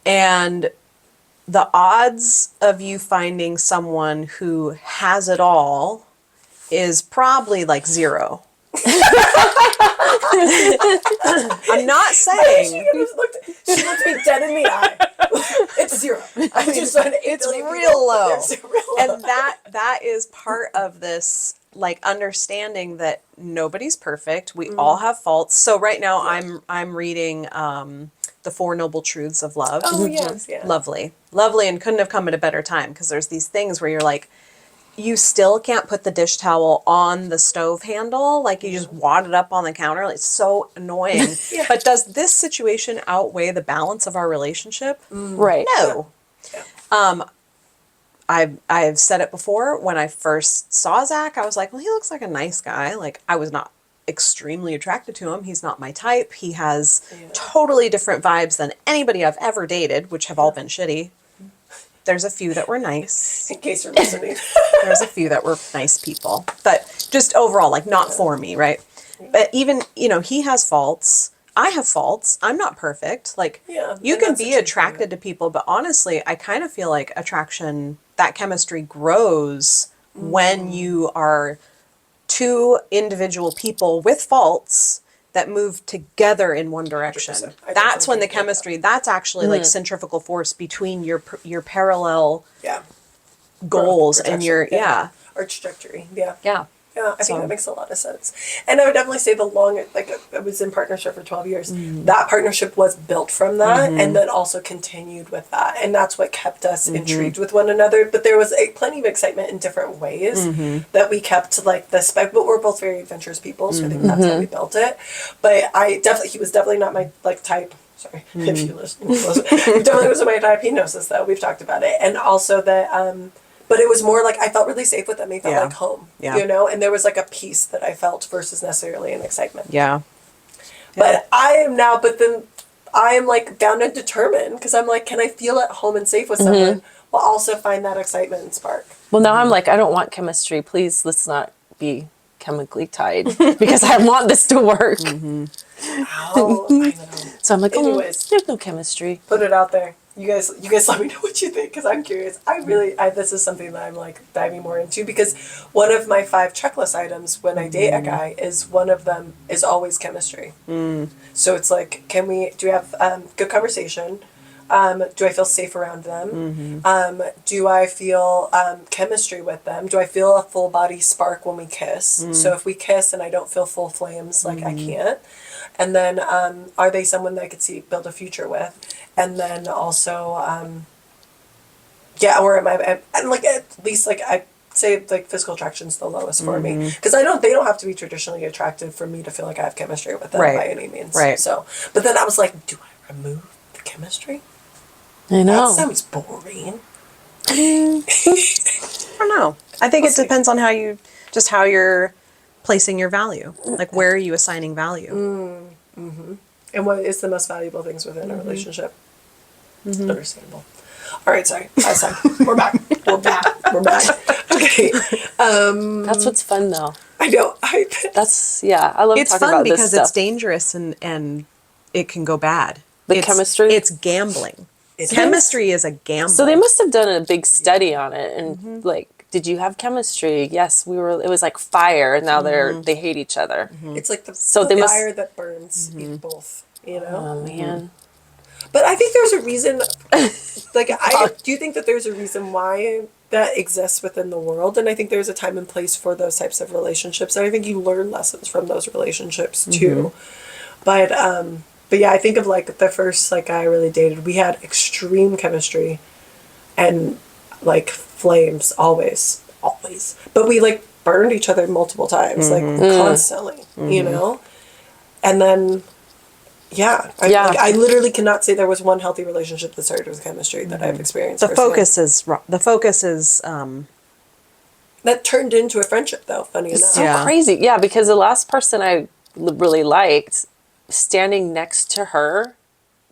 And the odds of you finding someone who has it all is probably like 0. I'm not saying She looked me dead in the eye. It's 0. I just said it's real real low. low. And that is part of this, like, understanding that nobody's perfect. We all have faults. So right now I'm reading The Four Noble Truths of Love. Oh, yes, yeah. Lovely, and couldn't have come at a better time, because there's these things where you're like, you still can't put the dish towel on the stove handle. Like, you just wad it up on the counter. It's so annoying. Yeah. But does this situation outweigh the balance of our relationship? Right. No. Yeah. I've said it before. When I first saw Zach, I was like, well, he looks like a nice guy. Like, I was not extremely attracted to him. He's not my type. He has totally different vibes than anybody I've ever dated, which have all been shitty. There's a few that were nice. In case you're listening. There's a few that were nice people. But just overall, like, not for me, right? But even, he has faults. I have faults. I'm not perfect. Like, you can be attracted to people, but honestly, I kind of feel like attraction, that chemistry grows when you are two individual people with faults that move together in one direction. That's when the chemistry, that's actually like centrifugal force between your parallel goals and your, Or trajectory, yeah. Yeah. Yeah, I think that makes a lot of sense. And I would definitely say I was in partnership for 12 years. That partnership was built from that and then also continued with that. And that's what kept us intrigued with one another. But there was plenty of excitement in different ways that we kept like the spec. But we're both very adventurous people, so I think that's how we built it. But he was definitely not my like type. Sorry, if you listen close. He definitely wasn't my type. He knows this though. We've talked about it. And also that but it was more like I felt really safe with them. He felt like home, and there was like a peace that I felt versus necessarily an excitement. Yeah. But then I am like bound and determined because I'm like, can I feel at home and safe with someone while also find that excitement and spark? Well, now I'm like, I don't want chemistry. Please, let's not be chemically tied because I want this to work. Oh, I know. So I'm like, Anyways. there's no chemistry. Put it out there. You guys let me know what you think because I'm curious. This is something that I'm like diving more into because one of my 5 checklist items when I date a guy is one of them is always chemistry. So it's like, do we have good conversation? Do I feel safe around them? Do I feel chemistry with them? Do I feel a full body spark when we kiss? So if we kiss and I don't feel full flames, like I can't. And then are they someone that I could see build a future with? And then also, or am I? And like at least like I say like physical attraction's the lowest for me because they don't have to be traditionally attractive for me to feel like I have chemistry with them by any means. Right. So, but then I was like, do I remove the chemistry? I know. That sounds boring. I don't know. I think it depends on how you're placing your value. Like, where are you assigning value? And what is the most valuable things within a relationship? Understandable. All right, sorry. We're back. We're back. Okay. That's what's fun though. I know. I love It's talking fun about this because stuff. it's dangerous and it can go bad. The chemistry? It's gambling. Chemistry is a gamble. So they must have done a big study on it and like, did you have chemistry? Yes, it was like fire and now they hate each other. It's like the they fire that burns you both, Oh man. But I think there's a reason, like, I do think that there's a reason why that exists within the world. And I think there's a time and place for those types of relationships. And I think you learn lessons from those relationships too. But yeah, I think of like the first like guy I really dated, we had extreme chemistry and like flames always. But we like burned each other multiple times, like constantly, And then I literally cannot say there was one healthy relationship that started with chemistry that I've experienced. The focus is that turned into a friendship though, funny enough. So crazy. Yeah, because the last person I really liked, standing next to her,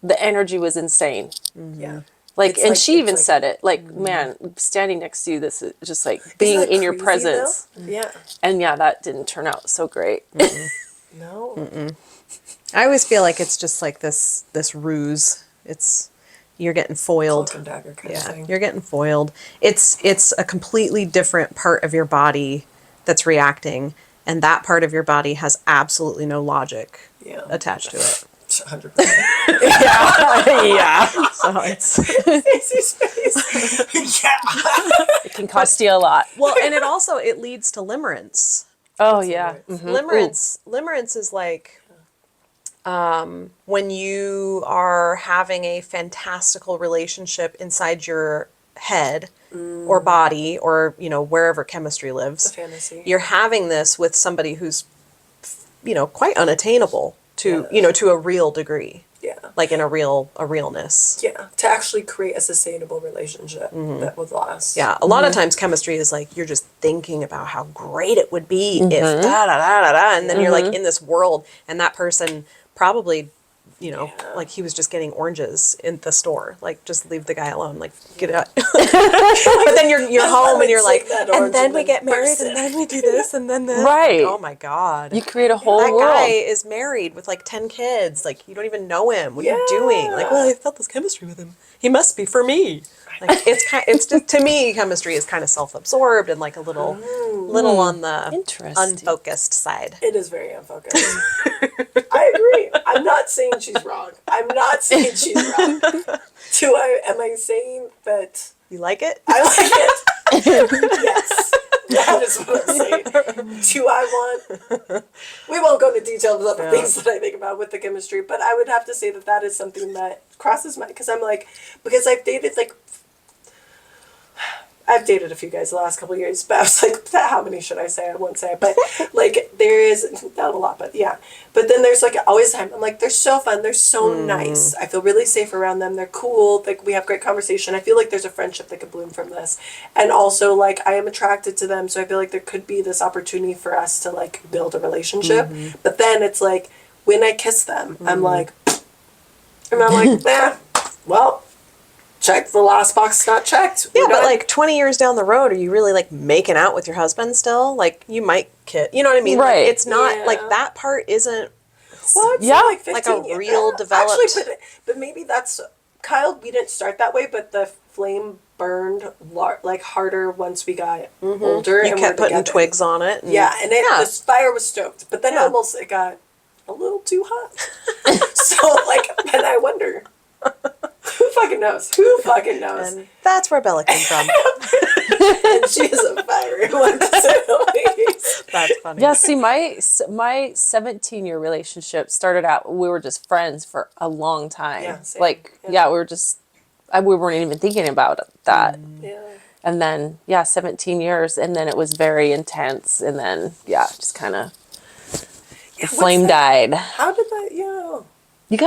the energy was insane. Yeah. Like, and she even said it, like, man, standing next to you, this is just like being in your presence. Though? Yeah. And that didn't turn out so great. No. I always feel like it's just like this ruse. You're getting foiled. Cloak and dagger kind of thing. You're getting foiled. It's a completely different part of your body that's reacting, and that part of your body has absolutely no logic attached to it. 100%. Yeah. So it's Stacey's face. Yeah. It can cost you a lot. well, and it leads to limerence. Oh, yeah. Limerence is like when you are having a fantastical relationship inside your head or body or, wherever chemistry lives. A fantasy. You're having this with somebody who's, quite unattainable to, to a real degree. Yeah. Like in a realness. Yeah. To actually create a sustainable relationship that would last. Yeah, a lot of times chemistry is like you're just thinking about how great it would be if da da da da da, and then you're like in this world, and that person probably, like he was just getting oranges in the store. Like, just leave the guy alone. Like, get out. But then you're home and you're like, and then we get married, and then we do this, and then this. Right. Like, oh my god. You create a whole that world. guy is married with like 10 kids. Like, you don't even know him. What are you doing? Like, well, I felt this chemistry with him. He must be for me. Like, it's just, to me, chemistry is kind of self-absorbed and like a little on the Interesting. unfocused side. It is very unfocused. I agree. I'm not saying she's wrong. I'm not saying she's wrong. Am I saying that You like it? I like it? Yes. That is what I'm saying. Do I want... We won't go into details of the things that I think about with the chemistry, but I would have to say that is something that crosses my... Because I'm like... Because I've dated a few guys the last couple of years, but I was like, how many should I say? I won't say. But, like, there is, not a lot, but yeah. But then there's, like, always time. I'm like, they're so fun. They're so nice. I feel really safe around them. They're cool. Like, we have great conversation. I feel like there's a friendship that could bloom from this. And also, like, I am attracted to them, so I feel like there could be this opportunity for us to, like, build a relationship. But then it's like, when I kiss them, I'm like, well... Check the last box not checked. Yeah, but like 20 years down the road, are you really like making out with your husband still? Like, you might kiss. You know what I mean? Right. Like, it's not like that part isn't. Well, it's Yeah. like 15 Like a years. real developed- Actually, but maybe that's Kyle. We didn't start that way, but the flame burned like harder once we got older. You and kept we're putting together. twigs on it. And, Yeah, and the fire was stoked, but then Yeah. almost it got a little too hot. So like, and I wonder. Who fucking knows? Who fucking knows? And that's where Bella came from. And she is a fiery one, to say the least. That's funny. Yeah, see, my 17-year relationship started out, we were just friends for a long time. Yeah, same. Like, Yeah. we were just, we weren't even thinking about that. Yeah. And then, 17 years, and then it was very intense, and then, just kind of, the flame died. How did that? You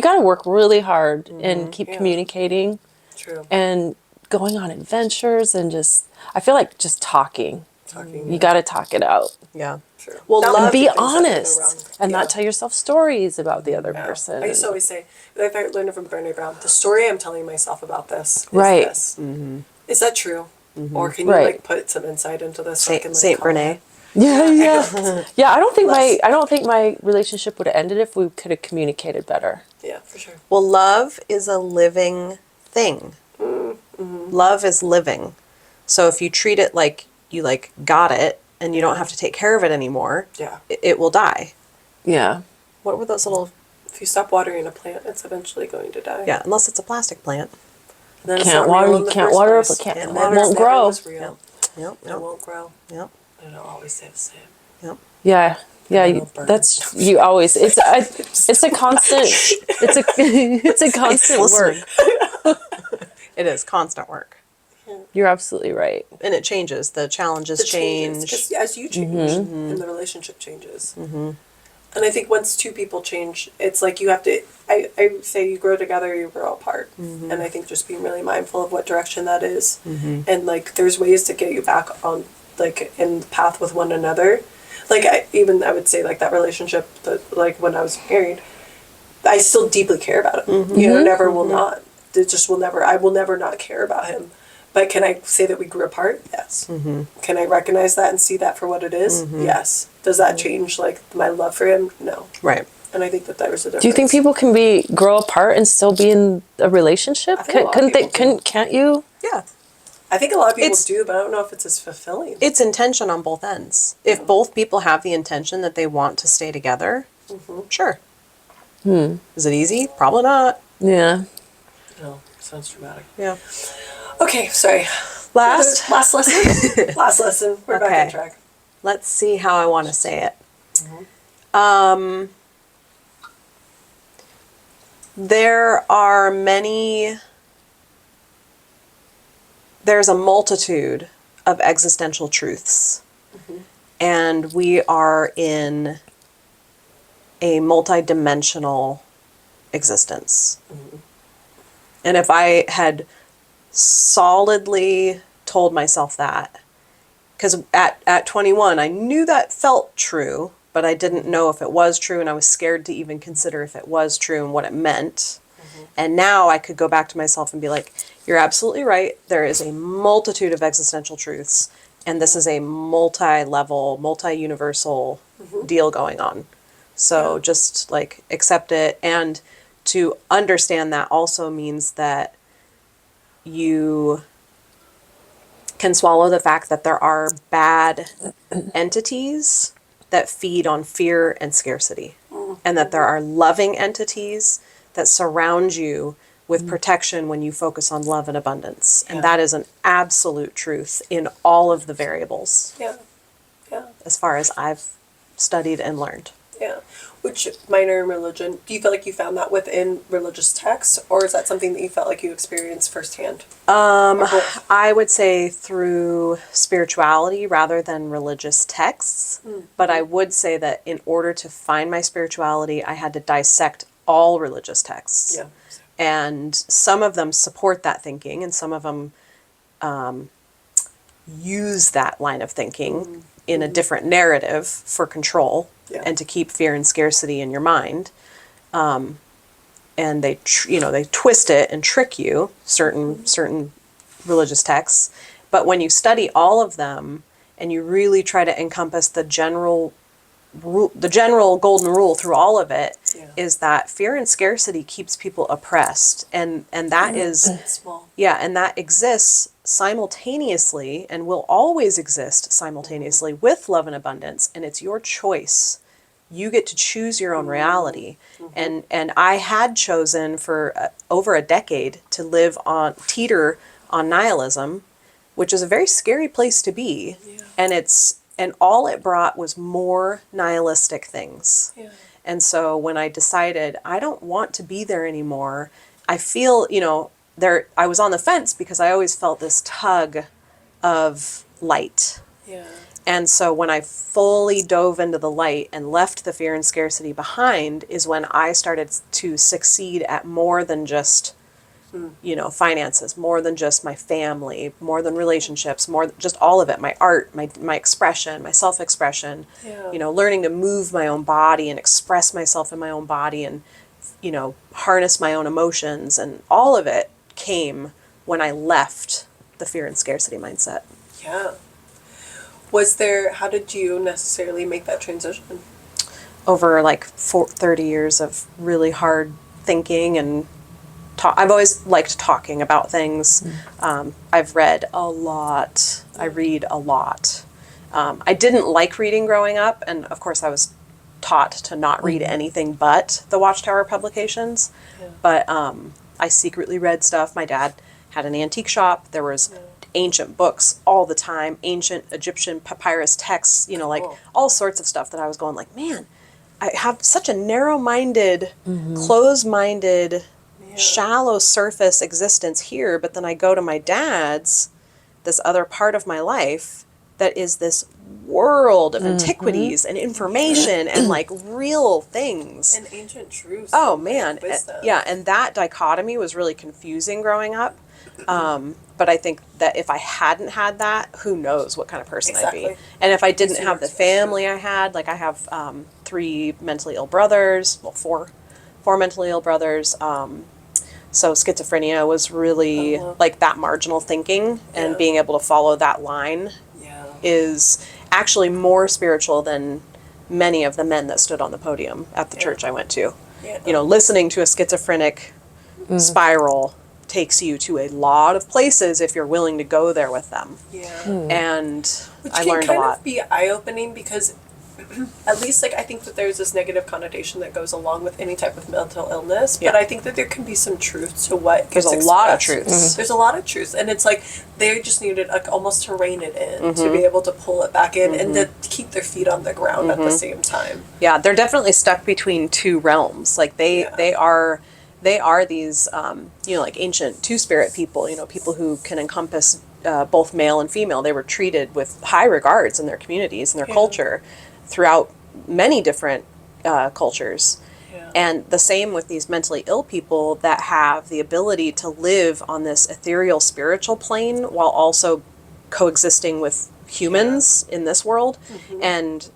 gotta work really hard and keep communicating True. and going on adventures and I feel like just talking. You gotta talk it out. Yeah. True. Well, That love might Be things that go wrong. honest and not tell yourself stories about the other person. I used to always say, like I learned it from Brene Brown, the story I'm telling myself about this is Right. this. Is that true? Or can you Right. like put some insight into this? So I can, like, Saint call Brene. it? Yeah. I don't think Less. I don't think my relationship would have ended if we could have communicated better. Yeah, for sure. Well, love is a living thing. Love is living. So if you treat it like you like got it and you don't have to take care of it anymore, Yeah. it will die. Yeah. What were those little? If you stop watering a plant, it's eventually going to die. Yeah, unless it's a plastic plant. And then it's Can't not water- real in you the can't first water place. it, can't- And it then won't never grow. was real. Yep. It won't grow. Yep. And it'll always stay the same. Yep. Yeah. Yeah, It'll burn. that's you always. It's a constant. It's a constant work. It is constant work, You're absolutely right. and it changes. The challenges The change. changes, 'cause as you change, and the relationship changes. And I think once two people change, it's like you have to. I say you grow together, you grow apart. And I think just being really mindful of what direction that is, and like there's ways to get you back on like in the path with one another. Like I would say like that relationship that like when I was married, I still deeply care about him. You know, never will not. It just will never. I will never not care about him. But can I say that we grew apart? Yes. Can I recognize that and see that for what it is? Yes. Does that change like my love for him? No. Right. And I think that there was a difference. Do you think people can grow apart and still be in a relationship? I think a lot of people do. Can't you? Yeah. I think a lot of people It's- do, but I don't know if it's as fulfilling. It's intention on both ends. If both people have the intention that they want to stay together, sure. Is it easy? Probably not. Yeah. No, sounds dramatic. Yeah. Okay, sorry. Last. Last lesson. Last lesson. We're back on Okay. track. Let's see how I want to say it. There are there's a multitude of existential truths. And we are in a multidimensional existence. And if I had solidly told myself that, because at 21, I knew that felt true, but I didn't know if it was true, and I was scared to even consider if it was true and what it meant. And now I could go back to myself and be like, you're absolutely right. There is a multitude of existential truths, and this is a multi-level, multi-universal deal going on. So just like accept it. And to understand that also means that you can swallow the fact that there are bad entities that feed on fear and scarcity, and that there are loving entities that surround you with protection when you focus on love and abundance. And that is an absolute truth in all of the variables, Yeah. Yeah. as far as I've studied and learned. Yeah. Which minor in religion, do you feel like you found that within religious texts, or is that something that you felt like you experienced firsthand? I would say through spirituality rather than religious texts. But I would say that in order to find my spirituality, I had to dissect all religious texts. Yeah. And some of them support that thinking, and some of them use that line of thinking in a different narrative for control and to keep fear and scarcity in your mind. And they twist it and trick you, certain religious texts. But when you study all of them and you really try to encompass the general golden rule through all of it, is that fear and scarcity keeps people oppressed, and that is small. and that exists simultaneously and will always exist simultaneously with love and abundance, and it's your choice. You get to choose your own reality. And I had chosen for over a decade to teeter on nihilism, which is a very scary place to be. And all it brought was more nihilistic things. And so when I decided I don't want to be there anymore, I feel, I was on the fence because I always felt this tug of light. And so when I fully dove into the light and left the fear and scarcity behind is when I started to succeed at more than just finances, more than just my family, more than relationships, just all of it, my art, my expression, my self-expression, learning to move my own body and express myself in my own body and, harness my own emotions, and all of it came when I left the fear and scarcity mindset. Yeah. How did you necessarily make that transition? Over 30 years of really hard thinking and I've always liked talking about things. I've read a lot. I read a lot. I didn't like reading growing up, and of course I was taught to not read anything but the Watchtower publications. But I secretly read stuff. My dad had an antique shop. There was ancient books all the time, ancient Egyptian papyrus texts, all sorts of stuff that I was going like, man, I have such a narrow-minded, closed-minded, shallow surface existence here, but then I go to my dad's, this other part of my life that is this world of antiquities and information and real things. And ancient truths. Oh man. Wisdom. And that dichotomy was really confusing growing up. But I think that if I hadn't had that, who knows what kind of person I'd be. And if I didn't have the family I had, I have 3 mentally ill brothers, well, four mentally ill brothers, So schizophrenia was really like that marginal thinking, and Yeah. being able to follow that line Yeah. is actually more spiritual than many of the men that stood on the podium at the church I went to. Yeah. You know, listening to a schizophrenic spiral takes you to a lot of places if you're willing to go there with them. Yeah. And Which I can learned a kind lot. of be eye-opening because at least like I think that there's this negative connotation that goes along with any type of mental illness, but Yeah. I think that there can be some truth to what There's gets a lot of expressed. truths. There's a lot of truth, and it's like they just needed like almost to rein it in to be able to pull it back in and to keep their feet on the ground at the same time. Yeah, they're definitely stuck between two realms. Like they are these you know, like ancient two-spirit people, you know, people who can encompass both male and female. They were treated with high regards in their communities and their culture throughout many different cultures. Yeah. And the same with these mentally ill people that have the ability to live on this ethereal spiritual plane while also coexisting with humans in this world. And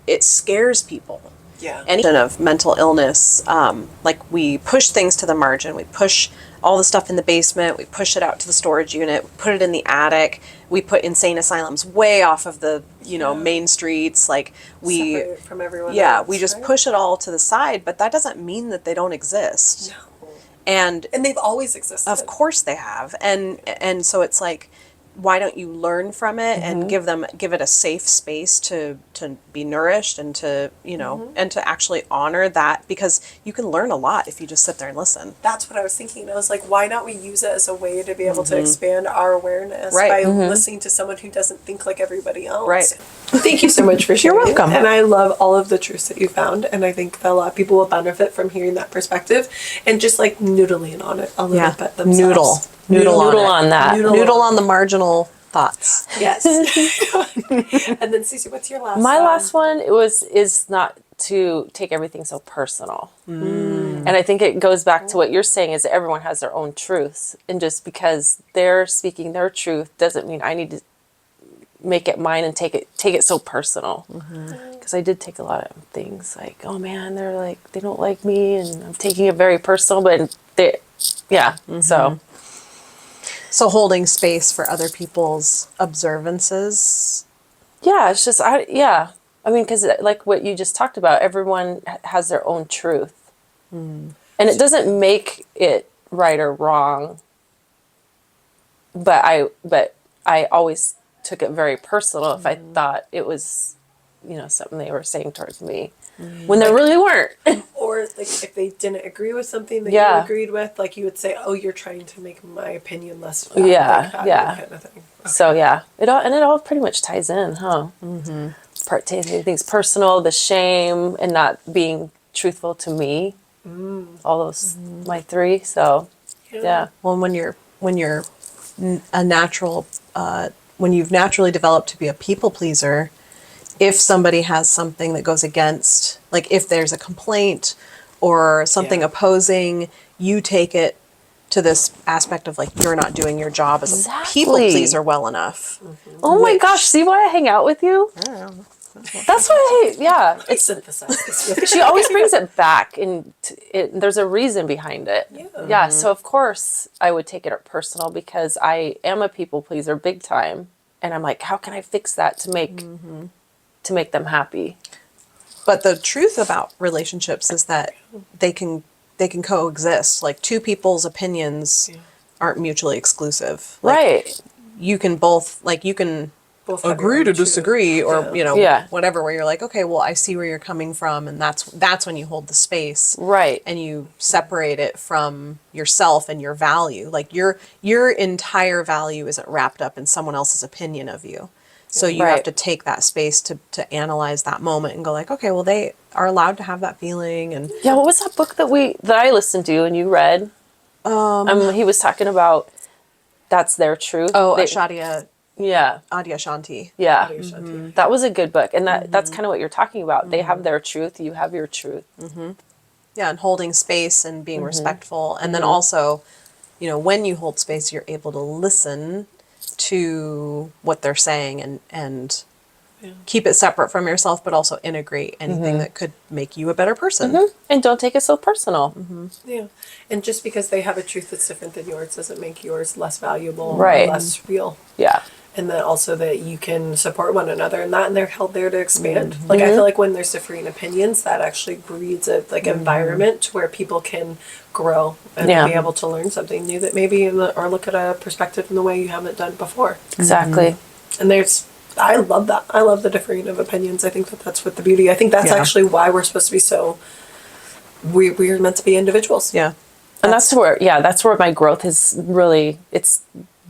it scares people. Yeah. Any kind of mental illness, like we push things to the margin. We push all the stuff in the basement. We push it out to the storage unit. We put it in the attic. We put insane asylums way off of the, you know, main streets. Like we, Separate from everyone yeah, else, we just right? push it all to the side. But that doesn't mean that they don't exist. No. And And they've always existed. of course they have. And so it's like, why don't you learn from it and give it a safe space to be nourished and to, you know, and to actually honor that, because you can learn a lot if you just sit there and listen. That's what I was thinking. I was like, why not we use it as a way to be able to expand our awareness Right. by listening to someone who doesn't think like everybody else. Right. Thank you so much for sharing. You're welcome. And I love all of the truths that you found. And I think that a lot of people will benefit from hearing that perspective and just like noodling on it a little bit themselves. Noodle on that. Noodle on the marginal thoughts. Yes. And then Cece, what's your last My one? last one is not to take everything so personal. And I think it goes back to what you're saying, is that everyone has their own truths. And just because they're speaking their truth doesn't mean I need to make it mine and take it so personal. Because I did take a lot of things like, oh man, they're like, they don't like me, and I'm taking it very personal, but So holding space for other people's observances. yeah, it's just, I mean, because like what you just talked about, everyone has their own truth. And it doesn't make it right or wrong. But I always took it very personal if I thought it was, you know, something they were saying towards me when they really weren't. Or like if they didn't agree with something that Yeah. you agreed with, like you would say, "Oh, you're trying to make my opinion less valid," Yeah, like that yeah. kind of thing. So yeah, it all pretty much ties in, huh? Part taking things personal, the shame, and not being truthful to me. All those my three. So yeah. Well, when you're a natural, when you've naturally developed to be a people pleaser, if somebody has something that goes against, like if there's a complaint or something Yeah. opposing, you take it to this aspect of like, you're not doing your job as a people Exactly. pleaser well enough. Oh my gosh! See why I hang out with you? That's why. Yeah. I synthesize this with She always brings it back, and there's a reason behind it. Yeah. So of course I would take it personal because I am a people pleaser big time, and I'm like, how can I fix that to make them happy? But the truth about relationships is that they can coexist. Like two people's opinions aren't mutually exclusive. Like, Right. you can both, like, you can both have your agree own to truth. disagree, or Yeah. you know, Yeah. whatever, where you're like, okay, well, I see where you're coming from, and that's when you hold the space, Right. and you separate it from yourself and your value. Like your entire value isn't wrapped up in someone else's opinion of you. So you have Right. to take that space to analyze that moment and go like, okay, well, they are allowed to have that feeling. And Yeah, what was that book that I listened to and you read? He was talking about that's their truth. Ashadya Yeah. Adyashanti. Yeah. Shanti. That was a good book. And that's kind of what you're talking about. They have their truth, you have your truth. Yeah, and holding space and being respectful. And then also, you know, when you hold space, you're able to listen to what they're saying and keep it separate from yourself, but also integrate anything that could make you a better person. And don't take it so personal. Yeah. And just because they have a truth that's different than yours doesn't make yours less valuable Right. or less real. Yeah. And then also that you can support one another in that, and they're held there to expand. Like, I feel like when there's differing opinions, that actually breeds a environment where people can grow and Yeah. be able to learn something new that maybe or look at a perspective in the way you haven't done before. Exactly. And I love that. I love the differing of opinions. I think that's what the beauty. I think that's actually why we're supposed to be so. We're meant to be individuals. Yeah. And that's where my growth has really,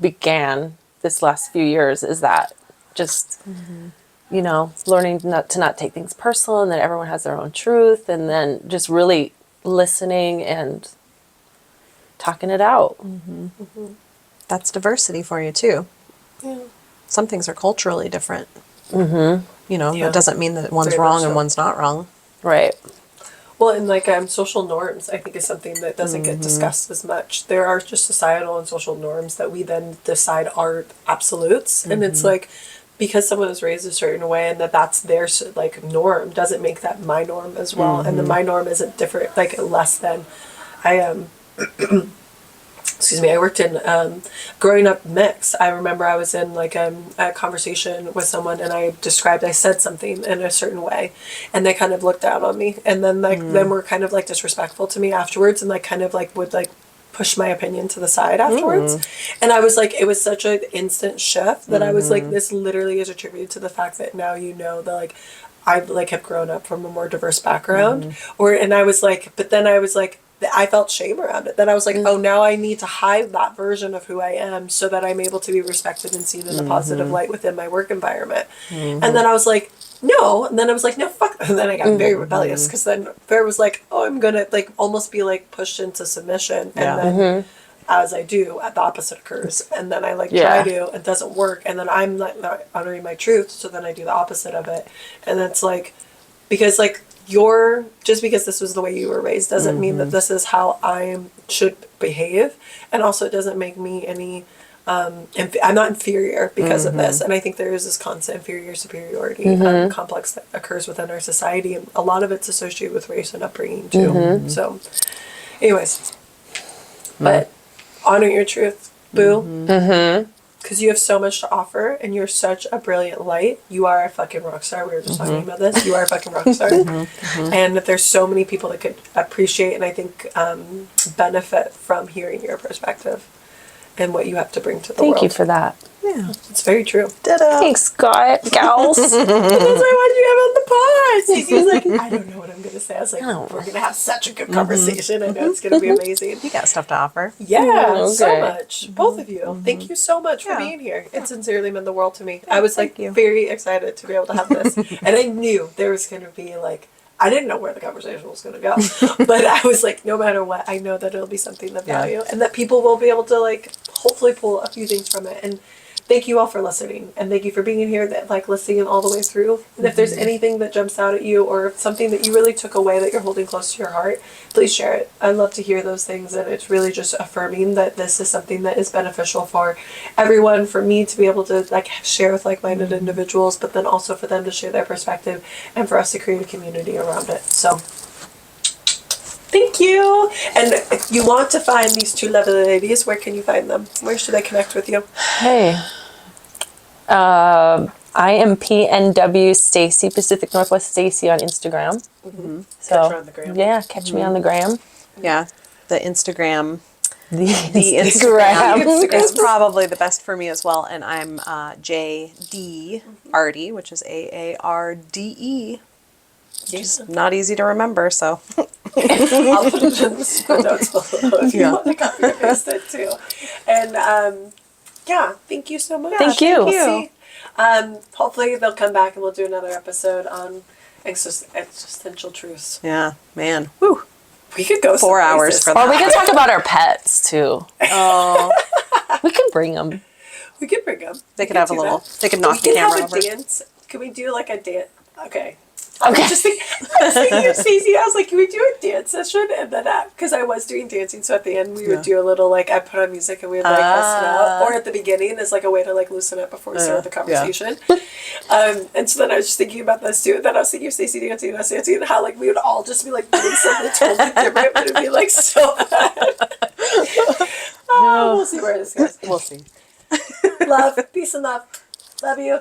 began this last few years, is that just, learning to not take things personal, and that everyone has their own truth, and then just really listening and talking it out. That's diversity for you too. Yeah. Some things are culturally different. Yeah. That doesn't mean that one's Very wrong much so. and one's not wrong. Right. Well, and social norms, I think, is something that doesn't get discussed as much. There are just societal and social norms that we then decide are absolutes, and it's like, because someone is raised a certain way and that's their norm doesn't make that my norm as well, and the my norm isn't different, less than. Excuse me, I worked in, growing up mixed. I remember I was in a conversation with someone, and I said something in a certain way, and they kind of looked down on me, and then then were kind of disrespectful to me afterwards, and would push my opinion to the side afterwards. And I was it was such an instant shift that I was this literally is attributed to the fact that now that I have grown up from a more diverse background, and I was but then I was I felt shame around it. Then I was oh, now I need to hide that version of who I am so that I'm able to be respected and seen in a positive light within my work environment. And then I was no. And then I was no, fuck. And then I got very rebellious, because then Fair was oh, I'm going to almost be pushed into submission. And then as I do, the opposite occurs. And then I try to, it doesn't work. And then I'm not honoring my truth. So then I do the opposite of it. And it's because just because this was the way you were raised doesn't mean that this is how I should behave, and also it doesn't make me any. I'm not inferior because of this, and I think there is this constant inferior superiority complex that occurs within our society, and a lot of it's associated with race and upbringing too. So, anyways, but honor your truth, boo. Because you have so much to offer, and you're such a brilliant light. You are a fucking rock star. We were just talking about this. You are a fucking rock star. And there's so many people that could appreciate and I think benefit from hearing your perspective and what you have to bring to the world. Thank you for that. Yeah. It's very true. Ditto. Thanks, gals. That's why I wanted you to have on the pod. Stacey's I don't know what I'm going to say. I was we're going to have such a good conversation. I know it's going to be amazing. You got stuff to offer. Yeah, so Okay. much. Both of you. Thank you so much for being here. It sincerely meant the world to me. I was thank you. very excited to be able to have this. And I knew there was going to be I didn't know where the conversation was going to go. But I was no matter what, I know that it'll be something of value and that people will be able to hopefully pull a few things from it. And thank you all for listening, and thank you for being here, listening all the way through. And if there's anything that jumps out at you, or something that you really took away that you're holding close to your heart, please share it. I love to hear those things, and it's really just affirming that this is something that is beneficial for everyone, for me to be able to share with like-minded individuals, but then also for them to share their perspective, and for us to create a community around it. So thank you. And if you want to find these two lovely ladies, where can you find them? Where should I connect with you? Hey. I am PNW Stacey, Pacific Northwest Stacey on Instagram. So, Catch her on the gram. yeah, catch me on the gram. Yeah. The Instagram. The Instagram is probably the best for me as well. And I'm JD Aarde, which is AARDE. Just not easy to remember, so. I'll put it in the show notes below if you want to copy and paste it too. And thank you so much. Thank you. Thank you. Hopefully they'll come back and we'll do another episode on existential truths. Yeah, man. Woo. We could go 4 hours for that. Or we can talk about our pets too. Oh, We can bring them. We could bring them. they could have a little. They could knock the camera over. We can have a dance. Can we do a dance? Okay. I was thinking of Stacey. I was like, can we do a dance session? And then, because I was doing dancing, so at the end we would do a little, like, I put on music and we would, like, bust it out. Or at the beginning as, like, a way to, like, loosen up before we started the conversation. And so then I was just thinking about this, too. And then I was thinking of Stacey dancing and us dancing and how, like, we would all just be, like, doing something totally different, but it would be, like, so bad. We'll see where this goes. We'll see. Love. Peace and love. Love you.